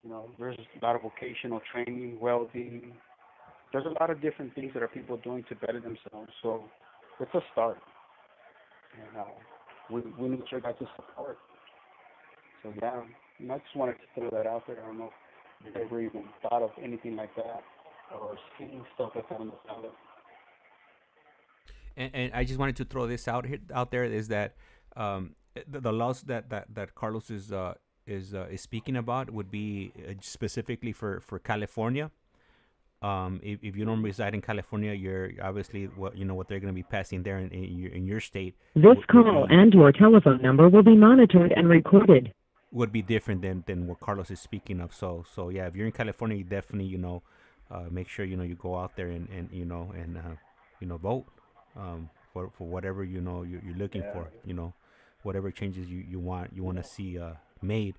you know, there's a lot of vocational training, welding. There's a lot of different things that are people doing to better themselves. So it's a start. And we need your guys' support. So yeah, I just wanted to throw that out there. I don't know if you've ever even thought of anything like that or seen stuff like that on the ballot. And I just wanted to throw this out there is that the laws that Carlos is speaking about would be specifically for California. If you don't reside in California, you're obviously what they're going to be passing there in your state. This call and your telephone number will be monitored and recorded. Would be different than what Carlos is speaking of. So yeah, if you're in California, you definitely make sure you go out there and vote for whatever you're looking for. Whatever changes you want to see made.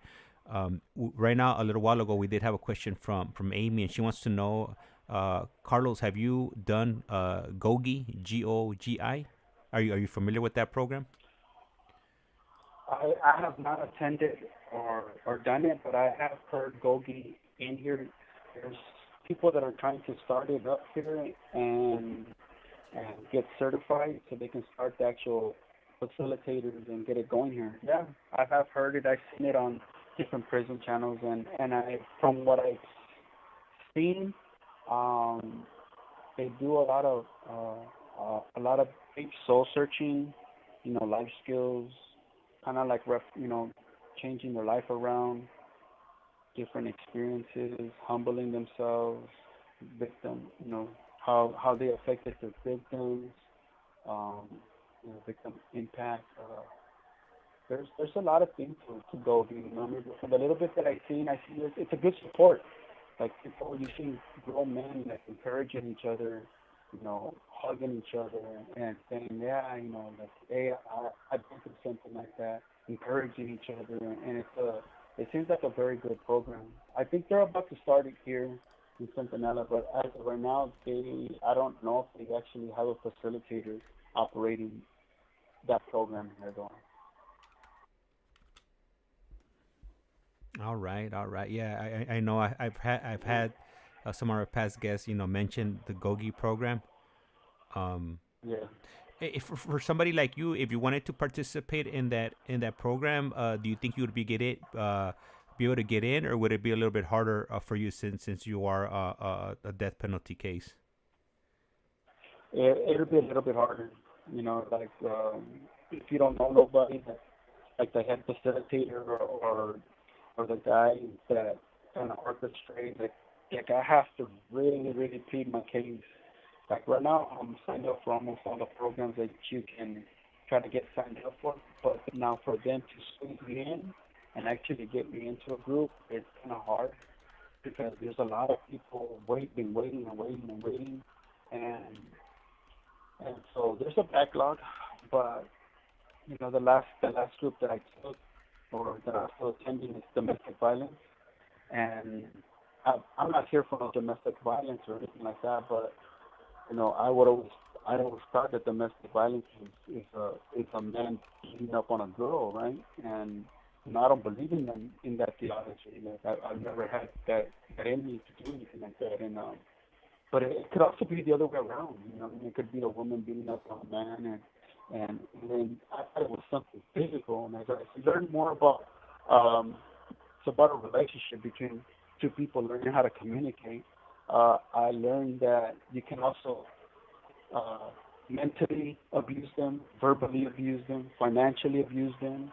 Right now, a little while ago, we did have a question from Amy, and she wants to know, Carlos, have you done GOGI, GOGI? Are you familiar with that program? I have not attended or done it, but I have heard GOGI in here. There's people that are trying to start it up here and get certified so they can start the actual facilitators and get it going here. Yeah, I have heard it. I've seen it on different prison channels, and from what I've seen, they do a lot of deep soul searching, life skills, kind of like changing their life around, different experiences, humbling themselves, victim, how they affected their victims, victim impact. There's a lot of things to go. From the little bit that I see it's a good support. Like people, you see grown men like encouraging each other, hugging each other and saying, hey, I've been through something like that, encouraging each other, and it seems like a very good program. I think they're about to start it here in Centinela, but as of right now, I don't know if they actually have a facilitator operating that program here though. All right. Yeah, I know. I've had some of our past guests, mention the GOGI program. Yeah. If for somebody like you, if you wanted to participate in that program, do you think you would be able to get in, or would it be a little bit harder for you since you are a death penalty case? It'll be a little bit harder, like if you don't know nobody, like the head facilitator or the guy that kind of orchestrates. Like I have to really, really plead my case. Like right now, I'm signed up for almost all the programs that you can try to get signed up for. But now for them to squeeze me in and actually get me into a group, it's kind of hard because there's a lot of people waiting, and so there's a backlog. But the last group that I took or that I'm still attending is domestic violence, and I'm not here for no domestic violence or anything like that, but I always thought that domestic violence is a man beating up on a girl, right? And I don't believe in that theology. Like I've never had that in me to do anything like that. And but it could also be the other way around. It could be a woman beating up on a man, and then I thought it was something physical. And as I learned more about, it's about a relationship between two people learning how to communicate. I learned that you can also mentally abuse them, verbally abuse them, financially abuse them.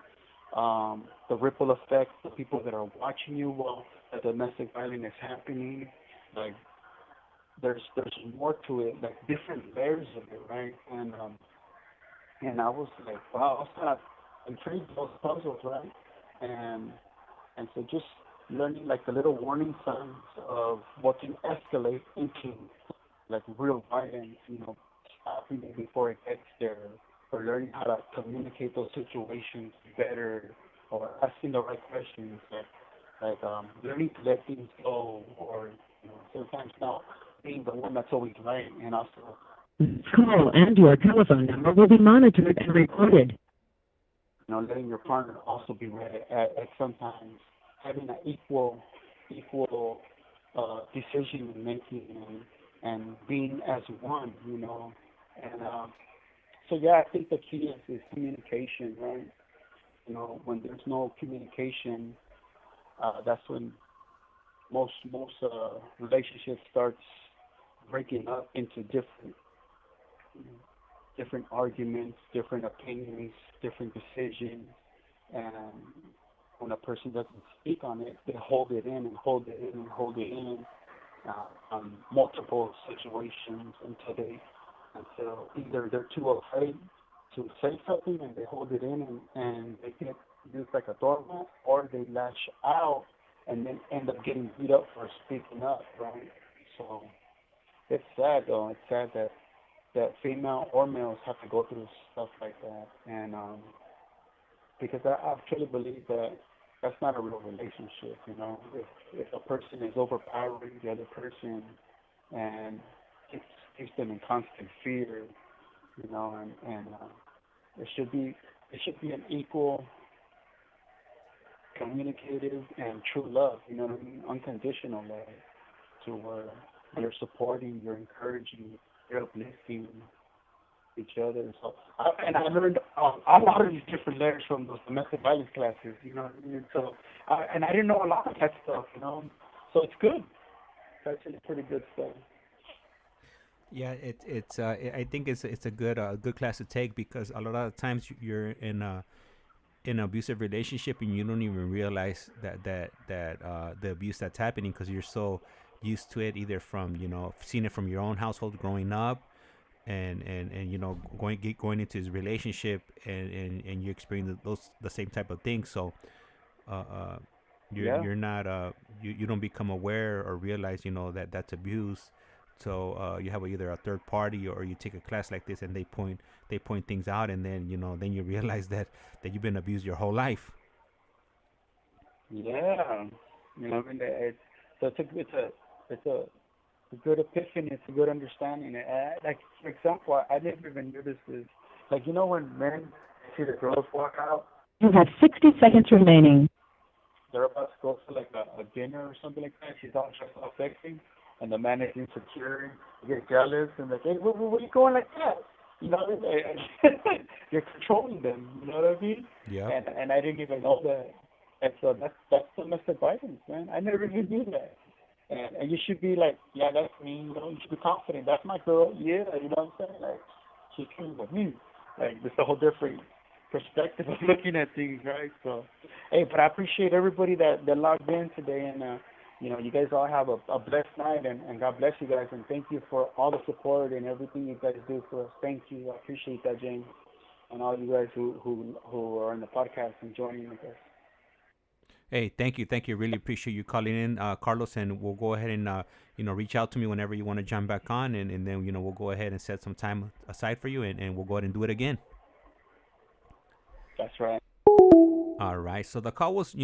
The ripple effect, the people that are watching you while the domestic violence is happening, like there's more to it, like different layers of it, right? And I was like, wow, I was kind of intrigued with those puzzles, right? And so just learning like the little warning signs of what can escalate into like real violence, stopping it before it gets there, or learning how to communicate those situations better, or asking the right questions, like learning to let things go, or sometimes not being the one that's always right, and also This call and your telephone number will be monitored and recorded. letting your partner also be right at sometimes having an equal decision making and being as one, and so yeah, I think the key is communication, right? When there's no communication, that's when most relationships starts breaking up into different arguments, different opinions, different decisions, and when a person doesn't speak on it, they hold it in and hold it in and hold it in on multiple situations until either they're too afraid to say something and they hold it in and they get used like a doormat, or they lash out and then end up getting beat up for speaking up, right? So it's sad though. It's sad that female or males have to go through stuff like that, and because I truly believe that that's not a real relationship. If a person is overpowering the other person and keeps them in constant fear, and it should be an equal, communicative, and true love. Unconditional love, to where you're supporting, you're encouraging, you're uplifting each other. So, I learned a lot of these different layers from those domestic violence classes. So, and I didn't know a lot of that stuff. So it's good. It's actually pretty good stuff. Yeah, it's I think it's a good class to take, because a lot of times you're in an abusive relationship and you don't even realize that the abuse that's happening, because you're so used to it, either from seeing it from your own household growing up, and going into his relationship, and you experience the same type of things. So you're not you don't become aware or realize that that's abuse. So you have either a third party, or you take a class like this and they point things out, and then then you realize that you've been abused your whole life. Yeah, so it's a good epiphany. It's a good understanding. Like for example, I never even knew this is like when men see the girls walk out. You have 60 seconds remaining. They're about to go to like a dinner or something like that. She's all dressed all sexy, and the man is insecure, you get jealous, and like, hey, what are you going like that? You know, you're controlling them. You know what I mean? Yeah. And I didn't even know that. And so that's domestic violence, man. I never even knew that. And you should be like, yeah, that's me. You know, you should be confident. That's my girl. Yeah, you know what I'm saying? Like, she's coming with me. Like, it's a whole different perspective of looking at things, right? So, hey, but I appreciate everybody that logged in today, and you know, you guys all have a blessed night, and God bless you guys, and thank you for all the support and everything you guys do for us. Thank you. I appreciate that, James, and all you guys who are on the podcast and joining with us. Hey, thank you. Really appreciate you calling in, Carlos, and we'll go ahead and reach out to me whenever you want to jump back on, and then we'll go ahead and set some time aside for you, and we'll go ahead and do it again. That's right. All right, so the call was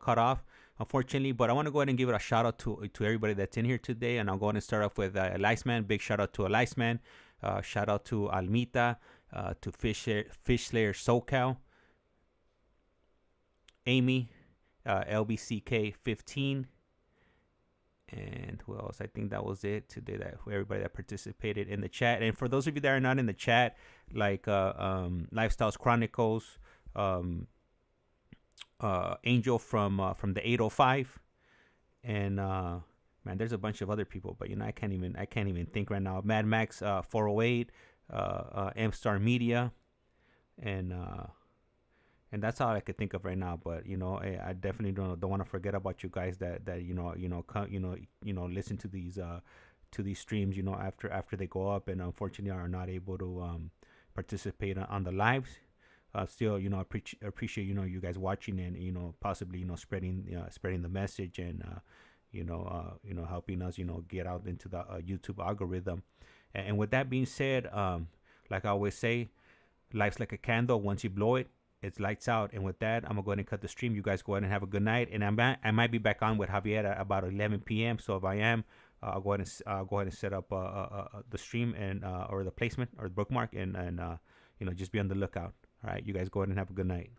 cut off, unfortunately, but I want to go ahead and give it a shout out to everybody that's in here today, and I'll go ahead and start off with ICEMAN. Big shout out to ICEMAN. Shout out to Almita, to Fish Slayer SoCal, Amy, LBCK 15, and who else? I think that was it today. That everybody that participated in the chat, and for those of you that are not in the chat, like Lifestyles Chronicles, Angel from the 805, and man, there's a bunch of other people, but I can't even think right now. Mad Max 408, M Star Media, and that's all I could think of right now. But I definitely don't want to forget about you guys that listen to these streams after they go up, and unfortunately are not able to participate on the lives. Still, appreciate you guys watching, and possibly spreading the message, and helping us get out into the YouTube algorithm. And with that being said, like I always say, life's like a candle. Once you blow it, it's lights out. And with that, I'm gonna go ahead and cut the stream. You guys go ahead and have a good night. And I might be back on with Javier at about 11 p.m. So if I am, I'll go ahead and set up the stream and or the placement or the bookmark, and just be on the lookout. All right, you guys go ahead and have a good night.